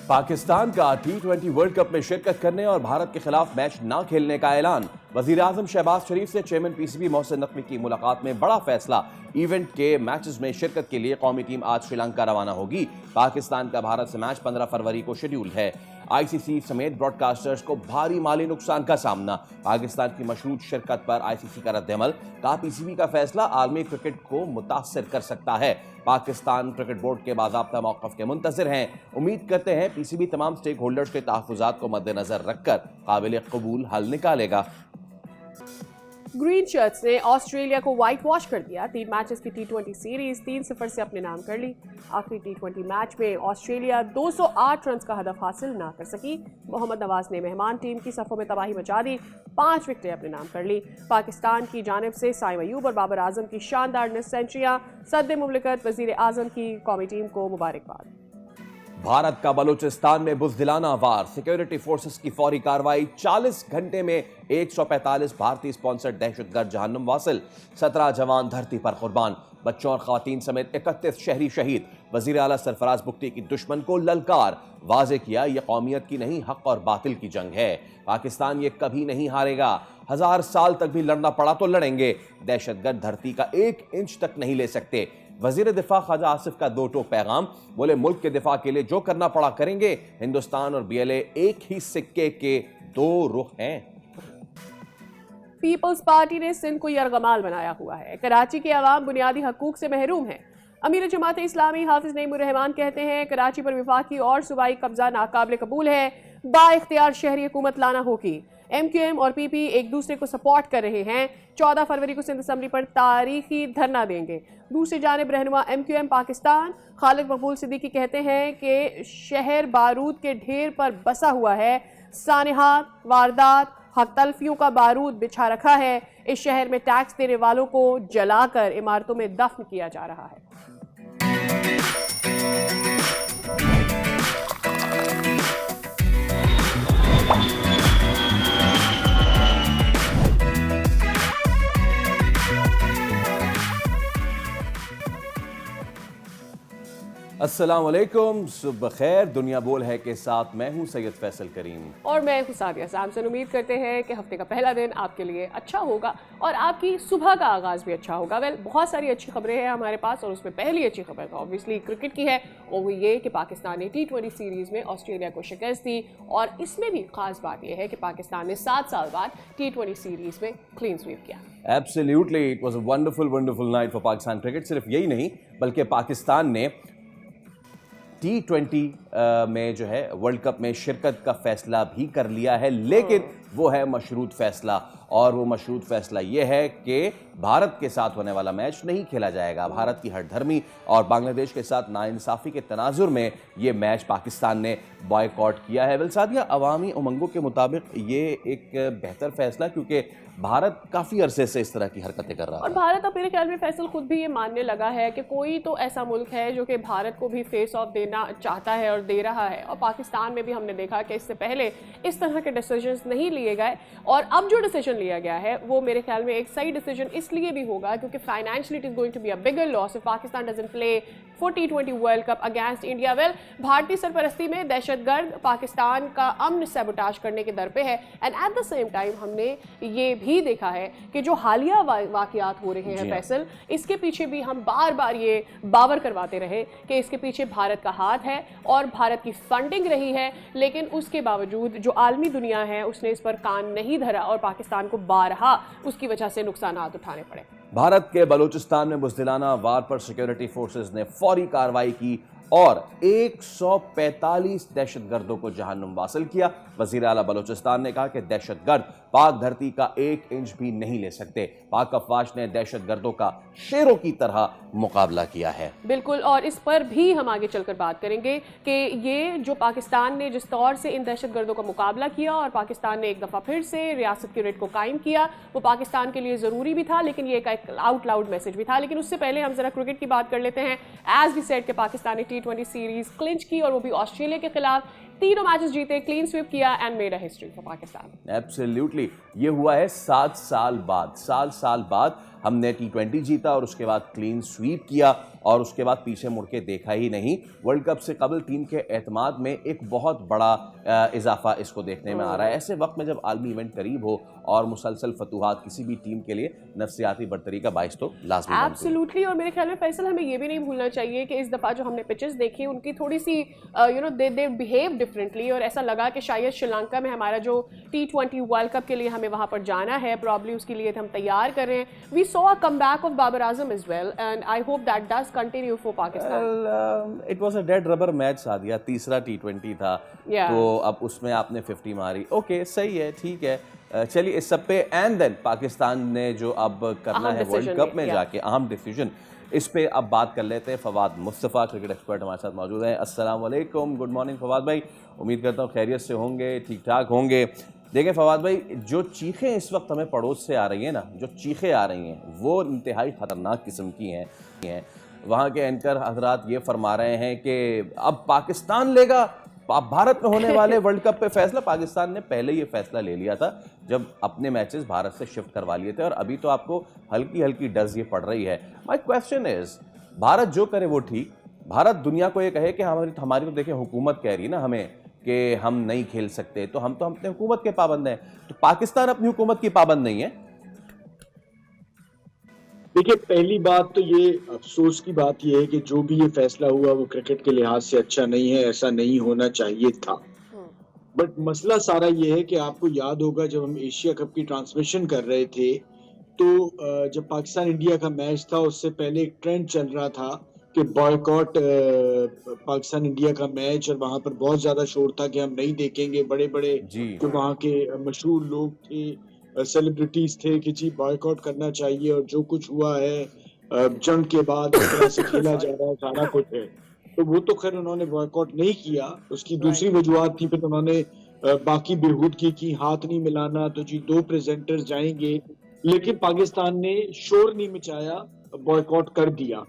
पाकिस्तान का T20 world cup में शिरकत करने और भारत के खिलाफ मैच न खेलने का ऐलान। वजीर-ए-आजम शहबाज शरीफ से चेयरमैन पीसीबी मोहसिन नकवी की मुलाकात में बड़ा फैसला। इवेंट के मैचेस में शिरकत के लिए कौमी टीम आज श्रीलंका रवाना होगी। पाकिस्तान का भारत से मैच 15 फरवरी को शेड्यूल है। आईसीसी समेत ब्रॉडकास्टर्स को भारी माली नुकसान का सामना। पाकिस्तान की मशरूत शिरकत पर आईसीसी का रद्द-ए-अमल। कहा पीसीबी का फैसला आलमी क्रिकेट को मुतासिर कर सकता है। पाकिस्तान क्रिकेट बोर्ड के बाज़ाब्ता मौक़िफ़ के मुंतज़िर हैं। उम्मीद करते हैं पीसीबी तमाम स्टेक होल्डर्स के तहफ़्फ़ुज़ात को मद्देनज़र रखकर काबिल कबूल हल निकालेगा। ग्रीन शर्ट्स ने ऑस्ट्रेलिया को व्हाइट वॉश कर दिया। 3 मैचेस की T20 सीरीज 3-0 से अपने नाम कर ली। आखिरी T20 मैच में ऑस्ट्रेलिया 208 रन का हदफ हासिल ना कर सकी। मोहम्मद नवाज ने मेहमान टीम की सफ़ों में तबाही मचा दी। 5 विकेटें अपने नाम कर ली। पाकिस्तान की जानिब से साइम अयूब और बाबर आजम की शानदार निस्फ सेंचुरियां। सद्द मुमलिकत वजीर आजम की कौमी टीम को मुबारकबाद। भारत का बलूचिस्तान में बुज़दिलाना वार। सिक्योरिटी फोर्सेस की फौरी कार्रवाई। 40 घंटे में 145 भारतीय स्पॉन्सर्ड दहशतगर्द जहन्नुम वासिल। 17 जवान धरती पर कुर्बान। बच्चों और खवातीन समेत 31 शहरी शहीद। वजीर आला सरफराज बुख्ती की दुश्मन को ललकार। वाजे किया यह कौमियत की नहीं हक और बातिल की जंग है। पाकिस्तान ये कभी नहीं हारेगा। 1000 साल तक भी लड़ना पड़ा तो लड़ेंगे। दहशतगर्द धरती का 1 इंच तक नहीं ले सकते। वजीर दिफा ख्वाजा आसिफ का 2 टोक पैगाम। बोले मुल्क के दिफा के लिए जो करना पड़ा करेंगे। हिंदुस्तान और बीएलए एक ही सिक्के के 2 रुख हैं। पीपल्स पार्टी ने सिंध को यरगमाल बनाया हुआ है। कराची के अवाम बुनियादी हकूक से महरूम है। अमीर जमात इस्लामी हाफिज नईमुर रहमान कहते हैं कराची पर वफाकी और सूबाई कब्जा नाकाबिल कबूल है। बाइख्तियार शहरी हुकूमत लाना होगी। MQM और PP एक दूसरे को सपोर्ट कर रहे हैं। 14 फरवरी को सिंध असम्बली पर तारीखी धरना देंगे। दूसरी जानिब रहनुमा MQM पाकिस्तान खालिद मकबूल सिद्दीकी कहते हैं कि शहर बारूद के ढेर पर बसा हुआ है। सानेहात, वारदात, हक तलफियों का बारूद बिछा रखा है। इस शहर में टैक्स देने वालों को जलाकर इमारतों में दफन किया जा रहा है। अस्सलाम वालेकुम, सुबह खैर। दुनिया बोल है के साथ मैं हूं सैयद फैसल करीम और मैं हूं सादिया सैमसन। उम्मीद करते हैं कि हफ्ते का पहला दिन आपके लिए अच्छा होगा और आपकी सुबह का आगाज़ भी अच्छा होगा। बहुत सारी अच्छी खबरें हैं हमारे पास और उसमें पहली अच्छी खबर तो ऑब्वियसली क्रिकेट की है और वो ये कि पाकिस्तान ने T20 सीरीज़ में ऑस्ट्रेलिया को शिकस्त दी। और इसमें भी ख़ास बात यह है कि पाकिस्तान ने 7 साल बाद T20 सीरीज़ में क्लीन स्वीप किया। Absolutely, it was a wonderful night for Pakistan cricket. सिर्फ यही नहीं बल्कि पाकिस्तान ने T20 में जो है वर्ल्ड कप में शिरकत का फैसला भी कर लिया है, लेकिन वो है मशरूत फैसला। और वो मशरूत फैसला ये है कि भारत के साथ होने वाला मैच नहीं खेला जाएगा। भारत की हठधर्मी और बांग्लादेश के साथ नाइंसाफ़ी के तनाजुर में ये मैच पाकिस्तान ने बॉयकॉट किया है। सादिया, अवामी उमंगों के मुताबिक ये एक बेहतर फैसला, क्योंकि भारत काफ़ी अरसे से इस तरह की हरकतें कर रहा है। और भारत अब मेरे ख्याल में फैसल खुद भी ये मानने लगा है कि कोई तो ऐसा मुल्क है जो कि भारत को भी फेस ऑफ देना चाहता है और दे रहा है। और पाकिस्तान में भी हमने देखा कि इससे पहले इस तरह के डिसीजंस नहीं लिए गए और अब जो डिसीजन लिया गया है वो मेरे ख्याल में एक सही डिसीजन इसलिए भी होगा क्योंकि financially it is going to be a bigger loss if Pakistan doesn't play for T20 world cup against India. Well, भारतीय सरपरस्ती में दहशतगर्द पाकिस्तान का अमन सैबोटाज करने के दर पे है। And at the same time हमने ये भी देखा है कि जो हालिया वाकयात हो रहे हैं फैसल, इसके पीछे भी हम बार बार ये बावर करवाते रहे कि इसके पीछे भारत का हाथ है और भारत की फंडिंग रही है। लेकिन उसके बावजूद जो आलमी दुनिया है उसने इस पर कान नहीं धरा और पाकिस्तान को बारहा उसकी वजह से नुकसान उठाने पड़े। भारत के बलूचिस्तान में बुज़दिलाना वार पर सिक्योरिटी फोर्सेस ने फौरी कार्रवाई की और 145 दहशतगर्दों को जहन्नुम वासिल किया। वज़ीर आला बलूचिस्तान ने कहा कि दहशतगर्द पाक धरती का 1 इंच भी नहीं ले सकते। पाक अफवाज ने दहशतगर्दों का शेरों की तरह मुकाबला किया है। बिल्कुल, और इस पर भी हम आगे चलकर बात करेंगे कि ये जो पाकिस्तान ने जिस तौर से इन दहशतगर्दों का मुकाबला किया और पाकिस्तान ने एक दफ़ा फिर से रियासत की रेट को कायम किया, वो पाकिस्तान के लिए ज़रूरी भी था, लेकिन ये एक आउट लाउड मैसेज भी था। लेकिन उससे पहले हम जरा क्रिकेट की बात कर लेते हैं। एज वी सेड के पाकिस्तान ने T20 सीरीज क्लिंच की और वो भी ऑस्ट्रेलिया के खिलाफ। 3 मैचेस जीते, क्लीन स्वीप किया and made a history for Pakistan. Absolutely, ये हुआ है 7 साल बाद हमने T20 जीता और उसके बाद क्लीन स्वीप किया और उसके बाद पीछे मुड़ के देखा ही नहीं। वर्ल्ड कप से कबल टीम के एतमाद में एक बहुत बड़ा इजाफा इसको देखने में आ रहा है। ऐसे वक्त में जब आलमी इवेंट करीब हो और मुसलसल फतूहात किसी भी टीम के लिए नफसियाती बर्तरी का बाइस तो लाजमी बनती है। एब्सोल्युटली। और मेरे ख्याल में फैसल हमें ये भी नहीं भूलना चाहिए कि इस दफ़ा जो हमने पिचेस देखी उनकी थोड़ी सी दे बिहेव डिफरेंटली, और ऐसा लगा कि शायद श्रीलंका में हमारा जो T20 वर्ल्ड कप के लिए हमें वहाँ पर जाना है, प्रॉब्ली उसके लिए हम तैयार कर रहे हैं। We saw a comeback of Babar Azam as well and I hope that does continue for Pakistan. It was a dead rubber match Sadia, तीसरा T20 था तो अब उसमें आपने 50 मारी, ओके सही है, ठीक है। चलिए इस सब पे एंड देन पाकिस्तान ने जो अब करना है वर्ल्ड कप में जाके अहम डिसीजन, इस पे अब बात कर लेते हैं। फवाद मुस्तफ़ा क्रिकेट एक्सपर्ट हमारे साथ मौजूद हैं। अस्सलाम वालेकुम, गुड मॉर्निंग फवाद भाई, उम्मीद करता हूँ खैरियत से होंगे, ठीक ठाक होंगे। देखें फवाद भाई, जो चीखें इस वक्त हमें पड़ोस से आ रही हैं ना, जो चीखें आ रही हैं वो इंतहाई ख़तरनाक किस्म की हैं। वहाँ के एंकर हजरात ये फरमा रहे हैं कि अब पाकिस्तान लेगा भारत में होने वाले वर्ल्ड कप पे फैसला। पाकिस्तान ने पहले ये फैसला ले लिया था जब अपने मैचेस भारत से शिफ्ट करवा लिए थे और अभी तो आपको हल्की हल्की डज ये पड़ रही है। माय क्वेश्चन इज, भारत जो करे वो ठीक, भारत दुनिया को ये कहे कि हमारी तो देखें हुकूमत कह रही है ना हमें कि हम नहीं खेल सकते, तो हम अपने हुकूमत के पाबंद हैं, तो पाकिस्तान अपनी हुकूमत की पाबंद नहीं है। देखिए, पहली बात तो ये अफसोस की बात ये है कि जो भी ये फैसला हुआ वो क्रिकेट के लिहाज से अच्छा नहीं है, ऐसा नहीं होना चाहिए था। बट मसला सारा ये है कि आपको याद होगा जब हम एशिया कप की ट्रांसमिशन कर रहे थे तो जब पाकिस्तान इंडिया का मैच था उससे पहले एक ट्रेंड चल रहा था कि बॉयकॉट पाकिस्तान इंडिया का मैच, और वहां पर बहुत ज्यादा शोर था कि हम नहीं देखेंगे। बड़े बड़े जो वहाँ के मशहूर लोग थे, सेलिब्रिटीज थे कि जी बॉयकॉट करना चाहिए, और जो कुछ हुआ है जंग के बाद इस तरह से खेला जा रहा है सारा कुछ है। तो वो तो खैर उन्होंने बॉयकॉट नहीं किया, उसकी दूसरी वजूहत थी। फिर उन्होंने बाकी बेहूदगी की, हाथ नहीं मिलाना, तो जी 2 प्रेजेंटर्स जाएंगे, लेकिन पाकिस्तान ने शोर नहीं मचाया, बॉयकॉट कर दिया।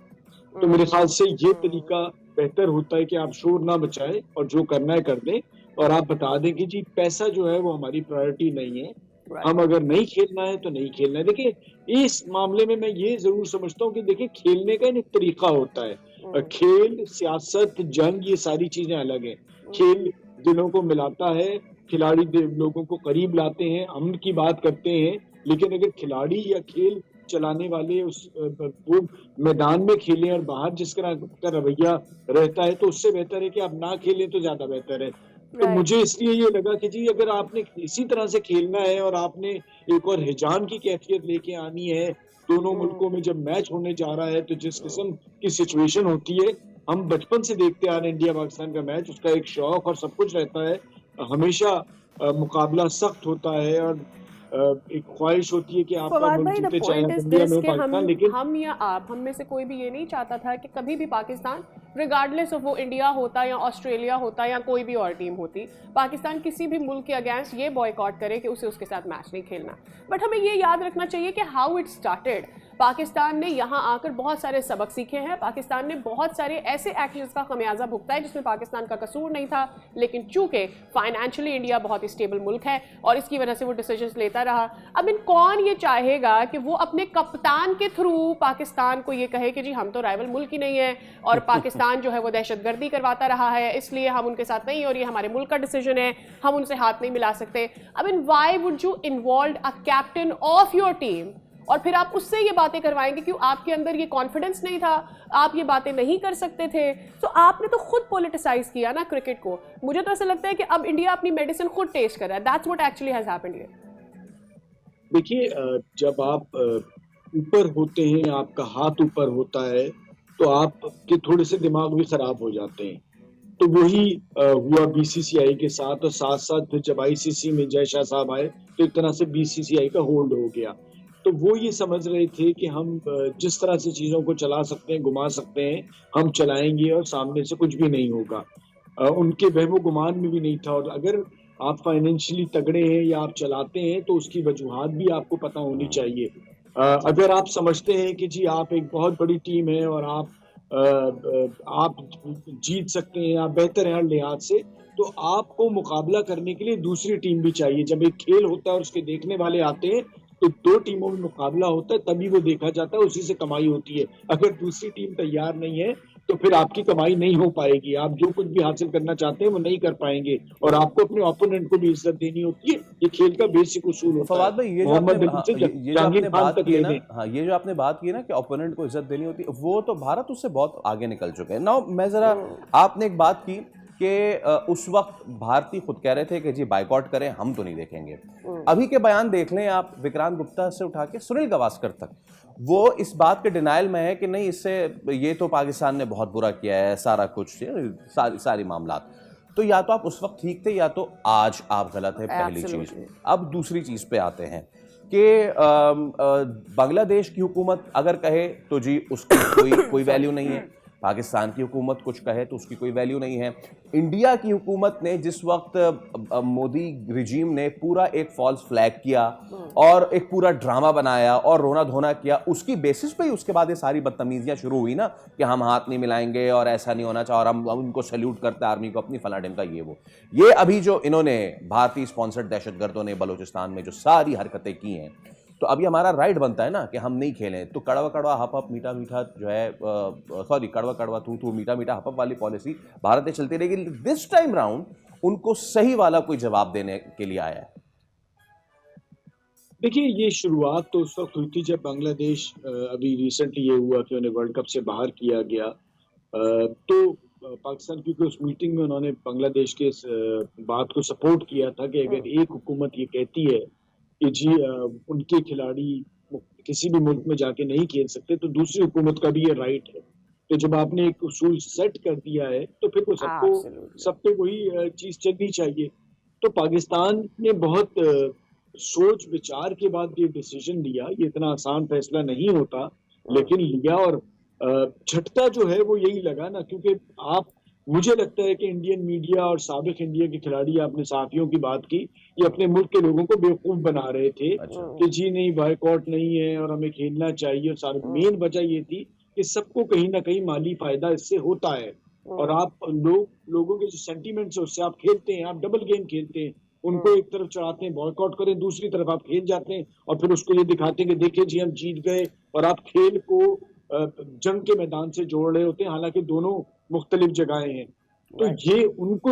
तो मेरे ख्याल से ये तरीका बेहतर होता है कि आप शोर ना मचाएं और जो करना है कर दें, और आप बता दें कि जी पैसा जो है वो हमारी प्रायोरिटी नहीं है, हम अगर नहीं खेलना है तो नहीं खेलना है। देखिए, इस मामले में मैं ये जरूर समझता हूँ कि देखिए खेलने का एक तरीका होता है। खेल, सियासत, जंग, ये सारी चीजें अलग हैं। खेल दिलों को मिलाता है, खिलाड़ी लोगों को करीब लाते हैं, अमन की बात करते हैं, लेकिन अगर खिलाड़ी या खेल चलाने वाले वो मैदान में खेलें और बाहर जिस तरह का रवैया रहता है तो उससे बेहतर है कि आप ना खेलें तो ज्यादा बेहतर है। तो मुझे इसलिए ये लगा कि जी अगर आपने इसी तरह से खेलना है और आपने एक और हिजान की कैफियत लेके आनी है, दोनों मुल्कों में जब मैच होने जा रहा है तो जिस किस्म की सिचुएशन होती है, हम बचपन से देखते आ रहे हैं इंडिया पाकिस्तान का मैच, उसका एक शौक और सब कुछ रहता है, हमेशा मुकाबला सख्त होता है और एक ख्वाहिश होती है कि आपका मुल्क जीते, चाहे इंडिया में पाकिस्तान। लेकिन हम या आप, हम में से कोई भी ये नहीं चाहता था कि कभी भी पाकिस्तान, रिगार्डलेस ऑफ वो इंडिया होता या ऑस्ट्रेलिया होता या कोई भी और टीम होती, पाकिस्तान किसी भी मुल्क के अगेंस्ट ये बॉयकॉट करे कि उसे उसके साथ मैच नहीं खेलना। बट हमें ये याद रखना चाहिए कि हाउ इट स्टार्टेड। पाकिस्तान ने यहाँ आकर बहुत सारे सबक सीखे हैं, पाकिस्तान ने बहुत सारे ऐसे एक्शंस का खमियाजा भुगता है जिसमें पाकिस्तान का कसूर नहीं था, लेकिन चूंकि फाइनेंशियली इंडिया बहुत ही स्टेबल मुल्क है और इसकी वजह से वो डिसीजंस लेता रहा। अब इन कौन ये चाहेगा कि वो अपने कप्तान के थ्रू पाकिस्तान को ये कहे कि जी हम तो राइवल मुल्क ही नहीं है और पाकिस्तान जो है वो दहशतगर्दी करवाता रहा है, इसलिए हम उनके साथ नहीं, और ये हमारे मुल्क का डिसीजन है, हम उनसे हाथ नहीं मिला सकते। अब इन why would you involve a captain of your team और फिर आप उससे ये बातें करवाएंगे? क्यों आपके अंदर ये कॉन्फिडेंस नहीं था, आप ये बातें नहीं कर सकते थे? तो आपने तो खुद पॉलिटिसाइज किया ना क्रिकेट को। मुझे तो ऐसा लगता है कि अब इंडिया अपनी मेडिसिन खुद टेस्ट कर रहा है। That's what actually has happened here. देखिए, जब आप ऊपर होते हैं, आपका हाथ ऊपर होता है, तो आपके थोड़े से दिमाग भी खराब हो जाते हैं। तो वही हुआ बीसीसीआई के साथ, और साथ साथ फिर जब आईसीसी में जय शाह साहब आए तो एक तरह से बीसीसीआई का होल्ड हो गया। तो वो ये समझ रहे थे कि हम जिस तरह से चीज़ों को चला सकते हैं, घुमा सकते हैं, हम चलाएंगे और सामने से कुछ भी नहीं होगा। उनके वहमो गुमान में भी नहीं था। और अगर आप फाइनेंशियली तगड़े हैं या आप चलाते हैं तो उसकी वजूहात भी आपको पता होनी चाहिए। अगर आप समझते हैं कि जी आप एक बहुत बड़ी टीम है और आप जीत सकते हैं, आप बेहतर हैं हर लिहाज से, तो आपको मुकाबला करने के लिए दूसरी टीम भी चाहिए। जब एक खेल होता है और उसके देखने वाले आते हैं तो दो टीमों में मुकाबला होता है, तभी वो देखा जाता है, उसी से कमाई होती है। अगर दूसरी टीम तैयार नहीं है तो फिर आपकी कमाई नहीं हो पाएगी, आप जो कुछ भी हासिल करना चाहते हैं वो नहीं कर पाएंगे, और आपको अपने ओपोनेंट को भी इज्जत देनी होती है। ये खेल का बेसिक उसूल होता है। फवाद भाई, ये जो मोहम्मद आपने अली से ये जो जहांगीर आपने खान बात तक की ले है ना, लें। हाँ, ये जो आपने बात की है ना कि ओपोनेंट को इज्जत देनी होती है, वो तो भारत उससे बहुत आगे निकल चुके हैं। नाउ मैं जरा, आपने एक बात की कि उस वक्त भारतीय खुद कह रहे थे कि जी बाइकआउट करें, हम तो नहीं देखेंगे। अभी के बयान देख लें आप, विक्रांत गुप्ता से उठा के सुनील गावस्कर तक, वो इस बात के डिनाइल में है कि नहीं, इससे ये तो पाकिस्तान ने बहुत बुरा किया है, सारा कुछ, सारी मामलात। तो या तो आप उस वक्त ठीक थे या तो आज आप गलत है, पहली चीज। अब दूसरी चीज पे आते हैं कि बांग्लादेश की हुकूमत अगर कहे तो जी उसकी कोई वैल्यू नहीं है, पाकिस्तान की हुकूमत कुछ कहे तो उसकी कोई वैल्यू नहीं है। इंडिया की हुकूमत ने जिस वक्त मोदी रिजीम ने पूरा एक फॉल्स फ्लैग किया और एक पूरा ड्रामा बनाया और रोना धोना किया, उसकी बेसिस पे ही उसके बाद ये सारी बदतमीजियां शुरू हुई ना कि हम हाथ नहीं मिलाएंगे और ऐसा नहीं होना चाहिए और हम उनको सैल्यूट करते हैं आर्मी को अपनी, फला ढिमका, ये अभी जो इन्होंने भारतीय स्पॉन्सर्ड दहशतगर्दों ने बलूचिस्तान में जो सारी हरकतें की हैं, तो अभी हमारा राइट बनता है ना कि हम नहीं खेलें। तो कड़वा कड़वा हप हप मीठा मीठा जो है, सॉरी, कड़वा कड़वा थू थू मीठा मीठा हप हप वाली पॉलिसी भारत में चलती रहेगी। दिस टाइम राउंड उनको सही वाला कोई जवाब देने के लिए आया है। देखिए, ये शुरुआत तो उस वक्त हुई थी जब बांग्लादेश, अभी रिसेंटली ये हुआ कि उन्हें वर्ल्ड कप से बाहर किया गया। तो पाकिस्तान, क्योंकि उस मीटिंग में उन्होंने बांग्लादेश के इस बात को सपोर्ट किया था कि अगर एक हुकूमत ये कहती है कि जी उनके खिलाड़ी किसी भी मुल्क में जाके नहीं खेल सकते, तो दूसरी हुकूमत का भी ये राइट है। तो जब आपने एक उसूल सेट कर दिया है तो फिर वो सब पे वही चीज चलनी चाहिए। तो पाकिस्तान ने बहुत सोच विचार के बाद ये डिसीजन लिया। ये इतना आसान फैसला नहीं होता, लेकिन लिया, और झटका जो है वो यही लगा ना, क्योंकि मुझे लगता है कि इंडियन मीडिया और साबिक इंडिया के खिलाड़ी, आपने साथियों की बात की, ये अपने मुल्क के लोगों को बेवकूफ बना रहे थे कि जी नहीं, बायकॉट नहीं है और हमें खेलना चाहिए। और सारी मेन वजह ये थी कि सबको कहीं ना कहीं माली फायदा इससे होता है, और आप लोगों के जो सेंटीमेंट्स है उससे आप खेलते हैं, आप डबल गेम खेलते हैं। उनको एक तरफ चढ़ाते हैं बॉयकॉट करें, दूसरी तरफ आप खेल जाते हैं और फिर उसको ये दिखाते हैं कि देखिए जी हम जीत गए, और आप खेल को जंग के मैदान से जोड़ रहे होते हैं, हालांकि दोनों मुख्तलिफ जगहें हैं। तो ये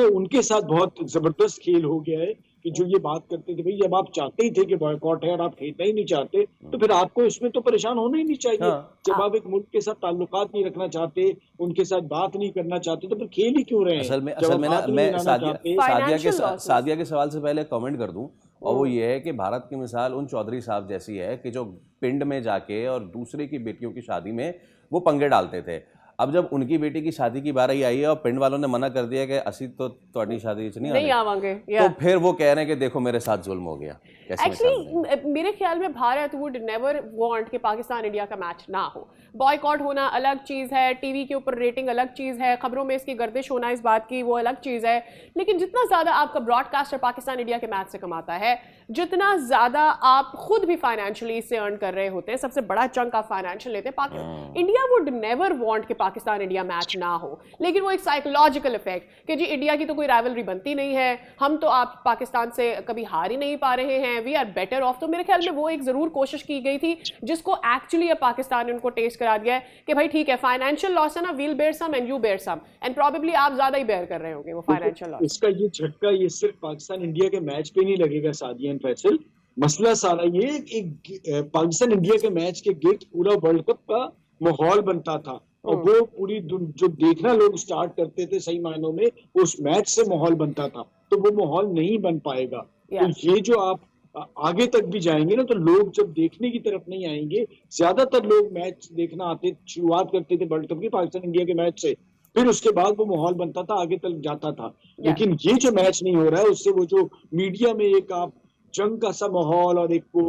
उनके साथ बहुत जबरदस्त खेल हो गया है कि जो ये बात करते थे, भाई जब आप चाहते ही थे कि बॉयकॉट है और आप खेलना ही नहीं चाहते, तो फिर आपको इसमें तो परेशान होना ही नहीं चाहिए। जब आप एक मुल्क के साथ ताल्लुकात नहीं रखना चाहते, उनके साथ बात नहीं करना चाहते, तो फिर खेल ही क्यों रहे हैं? असल में ना, मैं सादिया के सवाल से पहले कमेंट कर दूं, और वो ये है कि भारत की मिसाल उन चौधरी साहब जैसी है कि जो पिंड में जाके और दूसरे की बेटियों की शादी में वो पंगे डालते थे। अब जब उनकी बेटी की शादी की बारी आई है और पिंड वालों ने मना कर दिया कि असी तो तुम्हारी शादी नहीं आवांगे, तो फिर वो कह रहे हैं कि देखो मेरे साथ जुल्म हो गया। एक्चुअली मेरे ख्याल में भारत वुड नेवर वांट कि पाकिस्तान इंडिया का मैच ना हो। बॉयकॉट होना अलग चीज़ है, टीवी के ऊपर रेटिंग अलग चीज़ है, खबरों में इसकी गर्दिश होना इस बात की वो अलग चीज़ है, लेकिन जितना ज़्यादा आपका ब्रॉडकास्टर पाकिस्तान इंडिया के मैच से कमाता है, जितना ज़्यादा आप खुद भी फाइनेंशियली इससे अर्न कर रहे होते हैं, सबसे बड़ा चंक आप फाइनेंशियल लेते हैं, इंडिया वुड नेवर वांट कि पाकिस्तान इंडिया मैच ना हो। लेकिन वो एक साइकोलॉजिकल इफेक्ट कि जी इंडिया की तो कोई राइवलरी बनती नहीं है, हम तो आप पाकिस्तान से कभी हार ही नहीं पा रहे हैं, वी आर बेटर ऑफ। तो मेरे ख्याल में वो एक ज़रूर कोशिश की गई थी जिसको एक्चुअली अब पाकिस्तान ने उनको टेस्ट करा दिया है कि भाई ठीक है, फाइनेंशियल लॉस है ना, we'll bear some and you bear some, and probably आप ज़्यादा ही बेयर कर रहे होंगे वो फाइनेंशियल लॉस। इसका ये झटका ये सिर्फ पाकिस्तान इंडिया के मैच पे नहीं लगेगा सादिया फैसल। मसला सारा ये एक पाकिस्तान इंडिया के मैच के गिर्द पूरा वर्ल्ड कप का माहौल बनता था, और वो पूरी जो देखना लोग स्टार्ट करते थे सही मायनों में, उस मैच से माहौल बनता था। तो वो माहौल नहीं बन पाएगा। तो ये जो आप आगे तक भी जाएंगे ना, तो लोग जब देखने की तरफ नहीं आएंगे। ज्यादातर लोग मैच देखना आते, शुरुआत करते थे वर्ल्ड कप की पाकिस्तान इंडिया के मैच से, फिर उसके बाद वो माहौल बनता था, आगे तक जाता था। लेकिन ये जो मैच नहीं हो रहा है, उससे वो जो मीडिया में एक आप जंग का सा माहौल और एक वो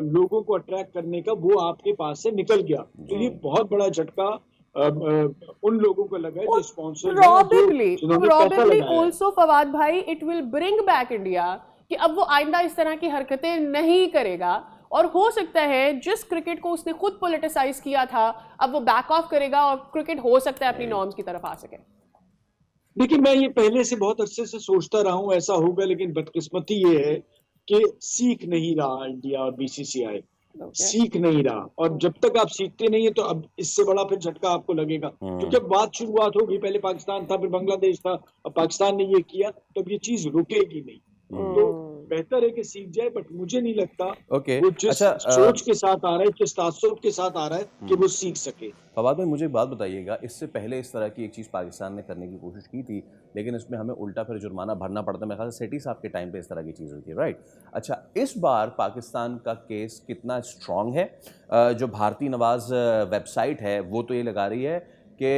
लोगों को अट्रैक्ट करने का, वो आपके पास से निकल गया। तो ये बहुत बड़ा झटका उन लोगों को लगा है जो स्पॉन्सर प्रोबेबली आल्सो फवाद भाई, it will bring back India कि अब वो आइंदा इस तरह की हरकतें नहीं करेगा, और हो सकता है जिस क्रिकेट को उसने खुद पॉलिटिसाइज किया था अब वो बैक ऑफ करेगा और क्रिकेट हो सकता है अपनी नॉर्म्स की तरफ आ सके। देखिए, मैं ये पहले से बहुत अच्छे से सोचता रहा हूँ ऐसा होगा, लेकिन बदकिस्मती ये है कि सीख नहीं रहा इंडिया और बीसीसीआई सीख नहीं रहा, और जब तक आप सीखते नहीं है तो अब इससे बड़ा फिर झटका आपको लगेगा, क्योंकि अब बात शुरुआत होगी, पहले पाकिस्तान था, फिर बांग्लादेश था, अब पाकिस्तान ने ये किया, तो अब ये चीज रुकेगी नहीं। तो बेहतर है कि सीख जाए, बट मुझे नहीं लगता वो जिस सोच के साथ आ रहा है, जिस तासुब के साथ आ रहा है कि वो सीख सके। फवाद भाई, मुझे एक बात बताइएगा, इससे पहले इस तरह की एक चीज़ पाकिस्तान ने करने की कोशिश की थी, लेकिन इसमें हमें उल्टा फिर जुर्माना भरना पड़ता है। मेरे ख्याल से सेठी साहब के टाइम पे इस तरह की चीज़ हुई थी, राइट? अच्छा, इस बार पाकिस्तान का केस कितना स्ट्रॉन्ग है? जो भारती नवाज वेबसाइट है वो तो ये लगा रही है कि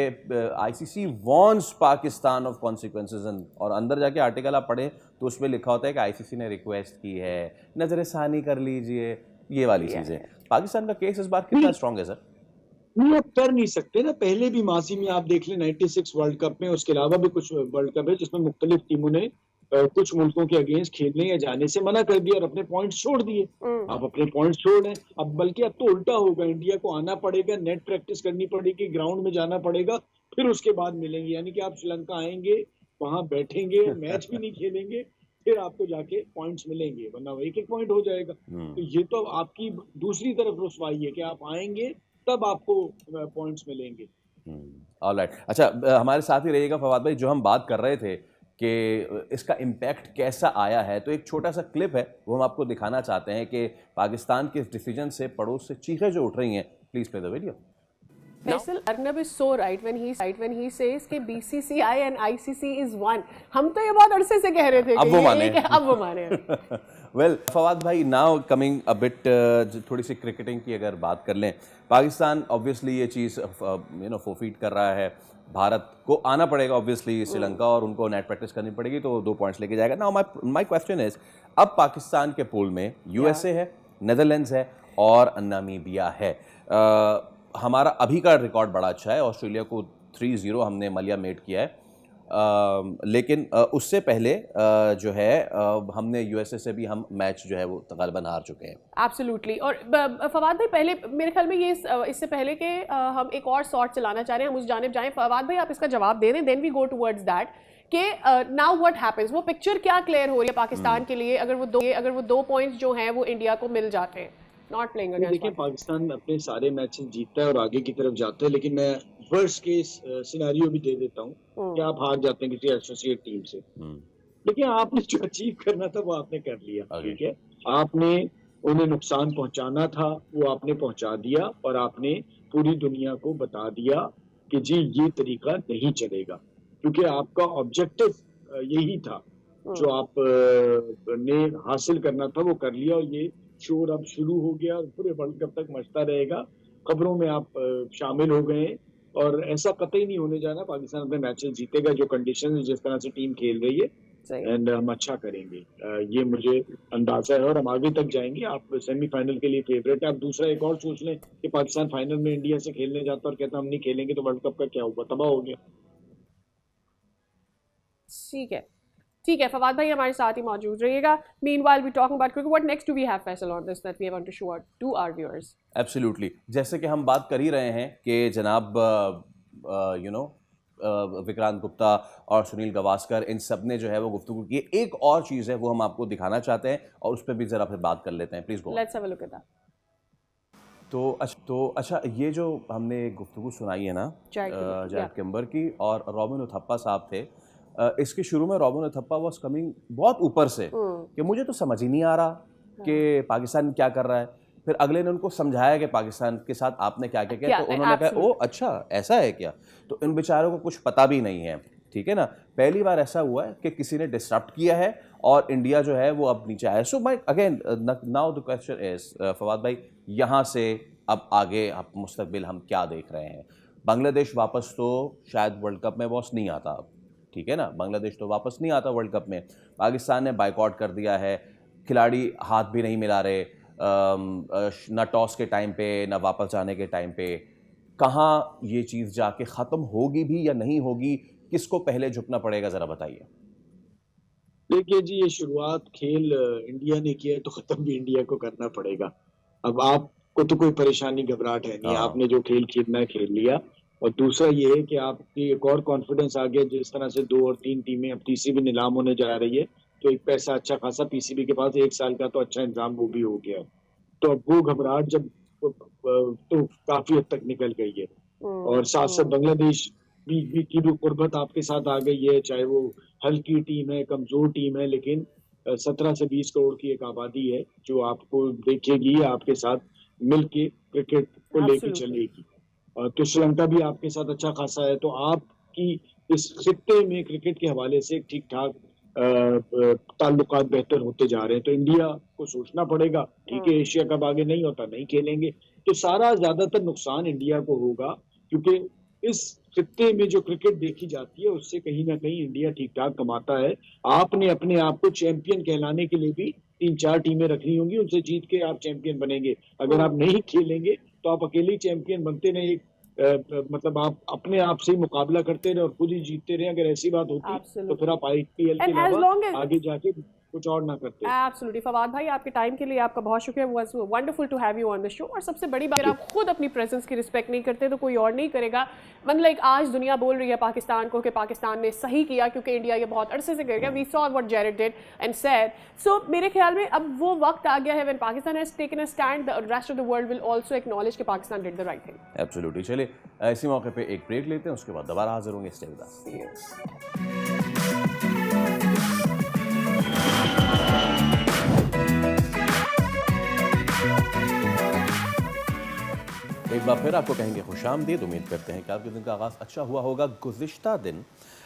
ICC warns Pakistan of consequences, और अंदर जाके आर्टिकल आप पढ़ें तो उसमें लिखा होता है कि आईसीसी ने रिक्वेस्ट की है, नजरसानी कर लीजिए, ये वाली चीज़ें। पाकिस्तान का केस इस बार कितना स्ट्रॉन्ग है सर? नहीं, आप कर नहीं सकते ना। पहले भी माजी में आप देख लें 96 वर्ल्ड कप में, उसके अलावा भी कुछ वर्ल्ड कप है जिसमें मुख्तलिफ टीमों ने कुछ मुल्कों के अगेंस्ट खेलने या जाने से मना कर दिया और अपने पॉइंट्स छोड़ दिए। आप अपने पॉइंट्स छोड़ रहे हैं, अब बल्कि अब तो उल्टा होगा, इंडिया को आना पड़ेगा, नेट प्रैक्टिस करनी पड़ेगी, ग्राउंड में जाना पड़ेगा, फिर उसके बाद मिलेंगे। यानी कि आप श्रीलंका आएंगे, वहां बैठेंगे, मैच भी नहीं खेलेंगे, फिर आपको जाके पॉइंट्स मिलेंगे, वरना वो एक एक पॉइंट हो जाएगा। तो ये तो आपकी दूसरी तरफ रुसवाई है कि आप आएंगे तब आपको पॉइंट्स मिलेंगे। ऑलराइट। अच्छा, हमारे साथ ही रहिएगा फवाद भाई। जो हम बात कर रहे थे कि इसका इम्पैक्ट कैसा आया है, तो एक छोटा सा क्लिप है, वो हम आपको दिखाना चाहते हैं कि पाकिस्तान के इस डिसीजन से पड़ोस से चीखें जो उठ रही हैं। Please play the video. Faisal, Arnab is so right when he says कि BCCI and ICC is one. हम तो ये बहुत अरसे से कह रहे थे अब कि वो ये माने। एक है, अब वो माने। वेल फवाद भाई, नाउ कमिंग अ बिट, थोड़ी सी क्रिकेटिंग की अगर बात कर लें, पाकिस्तान ऑब्वियसली ये चीज़ फोरफीट कर रहा है। भारत को आना पड़ेगा ऑब्वियसली श्रीलंका, और उनको नेट प्रैक्टिस करनी पड़ेगी, तो 2 पॉइंट्स लेके जाएगा। नाउ माय क्वेश्चन इज, अब पाकिस्तान के पूल में यूएसए है, नेदरलैंड्स है और नामीबिया है। हमारा अभी का रिकॉर्ड बड़ा अच्छा है, ऑस्ट्रेलिया को 3-0 हमने मलिया मेट किया है, लेकिन उससे पहले जो है हमने यूएसए से भी हम मैच जो है वो तकरीबन हार चुके हैं। एब्सोल्युटली। और फवाद भाई, पहले मेरे ख्याल में ये इससे पहले कि हम एक और शॉट चलाना चाह रहे हैं, हम उस जानिब जाएं, फवाद भाई आप इसका जवाब दे दें, then we go towards that कि नाउ व्हाट हैपेंस। वो पिक्चर क्या क्लियर हो रही है पाकिस्तान के लिए अगर वो 2 पॉइंट्स जो हैं वो इंडिया को मिल जाते हैं? Not playing against. देखिए, पाकिस्तान अपने सारे मैचेस जीतता है और आगे की तरफ जाता है, लेकिन मैं वर्स्ट केस सिनेरियो भी दे देता हूँ कि आप हार जाते हैं किसी एसोसिएट टीम से। देखिए, आपने जो अचीव करना था वो आपने कर लिया, ठीक है। आपने उन्हें नुकसान पहुंचाना था, वो आपने पहुंचा दिया, और आपने पूरी दुनिया को बता दिया कि जी ये तरीका नहीं चलेगा, क्योंकि आपका ऑब्जेक्टिव यही था। जो आप ने हासिल करना था वो कर लिया, और ये शोर अब शुरू हो गया, पूरे वर्ल्ड कप तक मचता रहेगा, खबरों में आप शामिल हो गए, और ऐसा कतई नहीं होने जाना। पाकिस्तान अपने मैचेस जीतेगा, जो कंडीशन है, जिस तरह से टीम खेल रही है, एंड हम अच्छा करेंगे, ये मुझे अंदाजा है, और हम आगे तक जाएंगे। आप सेमीफाइनल के लिए फेवरेट है। आप दूसरा एक और सोच लें कि पाकिस्तान फाइनल में इंडिया से खेलने जाता और कहता हम नहीं खेलेंगे, तो वर्ल्ड कप का क्या होगा? तबाह हो गया। ठीक है फवाद भाई हमारे साथ ही मौजूद रहिएगा। Meanwhile we talking about cricket. What next do we have, Faisal, on this that we want to show to our viewers? Absolutely. जैसे कि हम बात कर ही रहे हैं कि जनाब विक्रांत गुप्ता और सुनील गावस्कर, इन सब ने जो है वो गुफ्तगू की। एक और चीज़ है वो हम आपको दिखाना चाहते हैं, और उस पर भी ज़रा फिर बात कर लेते हैं। Please go. Let's have a look at that. तो अच्छा, ये जो हमने गुफ्तगू सुनाई है ना जाहिद कंबर की, और रॉबिन उथप्पा साहब थे, इसके शुरू में रॉबिन उथप्पा वाज कमिंग बहुत ऊपर से कि मुझे तो समझ ही नहीं आ रहा कि पाकिस्तान क्या कर रहा है। फिर अगले ने उनको समझाया कि पाकिस्तान के साथ आपने क्या क्या किया, तो उन्होंने कहा ओ अच्छा ऐसा है क्या। तो इन बेचारों को कुछ पता भी नहीं है, ठीक है ना। पहली बार ऐसा हुआ है कि किसी ने डिस्टर्ब किया है और इंडिया जो है वो अब नीचे आया। So my again now the question is Fawad भाई, यहाँ से अब आगे आप मुस्तकबिल हम क्या देख रहे हैं? बांग्लादेश वापस तो शायद वर्ल्ड कप में वापस नहीं आता अब, ठीक है ना। बांग्लादेश तो वापस नहीं आता वर्ल्ड कप में। पाकिस्तान ने बाइकआउट कर दिया है, खिलाड़ी हाथ भी नहीं मिला रहे, ना टॉस के टाइम पे ना वापस जाने के टाइम पे। कहाँ ये चीज़ जाके ख़त्म होगी भी या नहीं होगी? किसको पहले झुकना पड़ेगा, ज़रा बताइए। देखिए जी, ये शुरुआत खेल इंडिया ने किया है, तो ख़त्म भी इंडिया को करना पड़ेगा। अब आपको तो कोई परेशानी घबराहट है नहीं, आपने जो खेल खेलना है खेल लिया। और दूसरा ये है कि आपकी एक और कॉन्फिडेंस आ गया, जिस तरह से 2 और 3 टीमें, अब तीसरी भी नीलाम होने जा रही है, तो एक पैसा अच्छा खासा पीसीबी के पास 1 साल का तो अच्छा इंतजाम वो भी हो गया। तो अब वो घबराहट जब तो काफी हद तक निकल गई है। और साथ साथ बांग्लादेश भी की भी कुर्बत आपके साथ आ गई है, चाहे वो हल्की टीम है, कमजोर टीम है, लेकिन 17 से 20 करोड़ की एक आबादी है जो आपको देखेगी, आपके साथ मिलके क्रिकेट को लेके Absolutely. चलेगी। तो श्रीलंका भी आपके साथ अच्छा खासा है, तो आपकी इस खित्ते में क्रिकेट के हवाले से ठीक ठाक ताल्लुकात बेहतर होते जा रहे हैं। तो इंडिया को सोचना पड़ेगा, ठीक है एशिया कप आगे नहीं होता, नहीं खेलेंगे, तो सारा ज्यादातर नुकसान इंडिया को होगा, क्योंकि इस खित्ते में जो क्रिकेट देखी जाती है उससे कहीं ना कहीं इंडिया ठीक ठाक कमाता है। आपने अपने आप को चैंपियन कहलाने के लिए भी 3-4 टीमें रखनी होंगी, उनसे जीत के आप चैंपियन बनेंगे। अगर आप नहीं खेलेंगे तो आप अकेले चैंपियन बनते नहीं, मतलब आप अपने आप से ही मुकाबला करते रहे और खुद ही जीतते रहे। अगर ऐसी बात होती तो फिर आप आईपीएल के And as अलावा long as आगे जाके कुछ और ना करते। एब्सोल्युटली फवाद भाई, आपके टाइम के लिए आपका बहुत शुक्रिया। Was wonderful to have you on the show. और सबसे बड़ी बात, अगर आप खुद अपनी प्रेजेंस की रिस्पेक्ट नहीं करते तो कोई और नहीं करेगा। मतलब लाइक आज दुनिया बोल रही है पाकिस्तान को कि पाकिस्तान ने सही किया क्योंकि इंडिया ये बहुत अरसे से कर गया। We saw what Jared did and said. So मेरे ख्याल में अब वो वक्त आ गया है when Pakistan has taken a stand, the rest of the world will also acknowledge कि Pakistan did the right thing. Absolutely. चलिए इसी मौके पे एक ब्रेक लेते हैं, उसके बाद दोबारा हाजिर होंगे। स्टे विद अस। एक बार फिर आपको कहेंगे खुशामदीद। उम्मीद करते हैं कि आपके दिन का आगाज़ अच्छा हुआ होगा। गुज़िश्ता दिन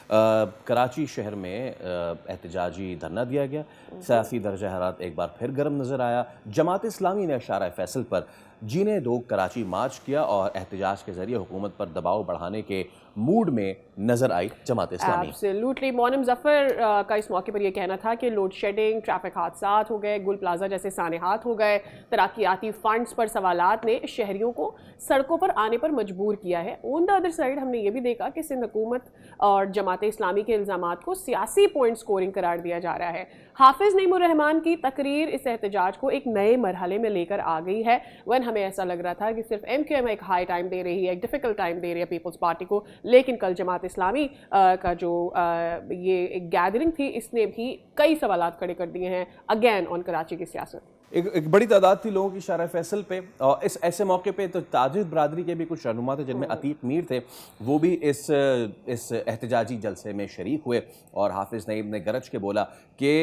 कराची शहर में एहतजाजी धरना दिया गया। सियासी दर्जा हरारत एक बार फिर गर्म नज़र आया। जमात इस्लामी ने इशारा फैसल पर जीने दो कराची मार्च किया और एहतजाज के जरिए हुकूमत पर दबाव बढ़ाने के मूड में नजर आई जमात इस्लामी। एब्सोल्युटली। मोनम जफर का इस मौके पर यह कहना था कि लोड शेडिंग, ट्रैफिक हादसात हो गए, गुल प्लाजा जैसे सानेहात हो गए, तरक्याती फंड्स पर सवालात ने शहरियों को सड़कों पर आने पर मजबूर किया है। ऑन द अदर साइड हमने ये भी देखा कि सिंध हुकूमत और जमात इस्लामी के इल्ज़ामात को सियासी पॉइंट स्कोरिंग करार दिया जा रहा है। हाफिज नईमुर रहमान की तकरीर इस एहतजाज को एक नए मरहले में लेकर आ गई है। वन हमें ऐसा लग रहा था कि सिर्फ MQM एक हाई टाइम दे रही है, एक डिफिकल्ट टाइम दे रही है पीपल्स पार्टी को, लेकिन कल जमात इस्लामी का जो ये एक गैदरिंग थी, इसने भी कई सवालात खड़े कर दिए हैं अगेन ऑन कराची की सियासत। एक बड़ी तादाद थी लोगों की इशारा फैसल पे, और इस ऐसे मौके पे तो ताजिद बरादरी के भी कुछ रहनुमा थे जिनमें अतीक मीर थे, वो भी इस एहतजाजी जलसे में शरीक हुए। और हाफिज़ नईम ने गरज के बोला कि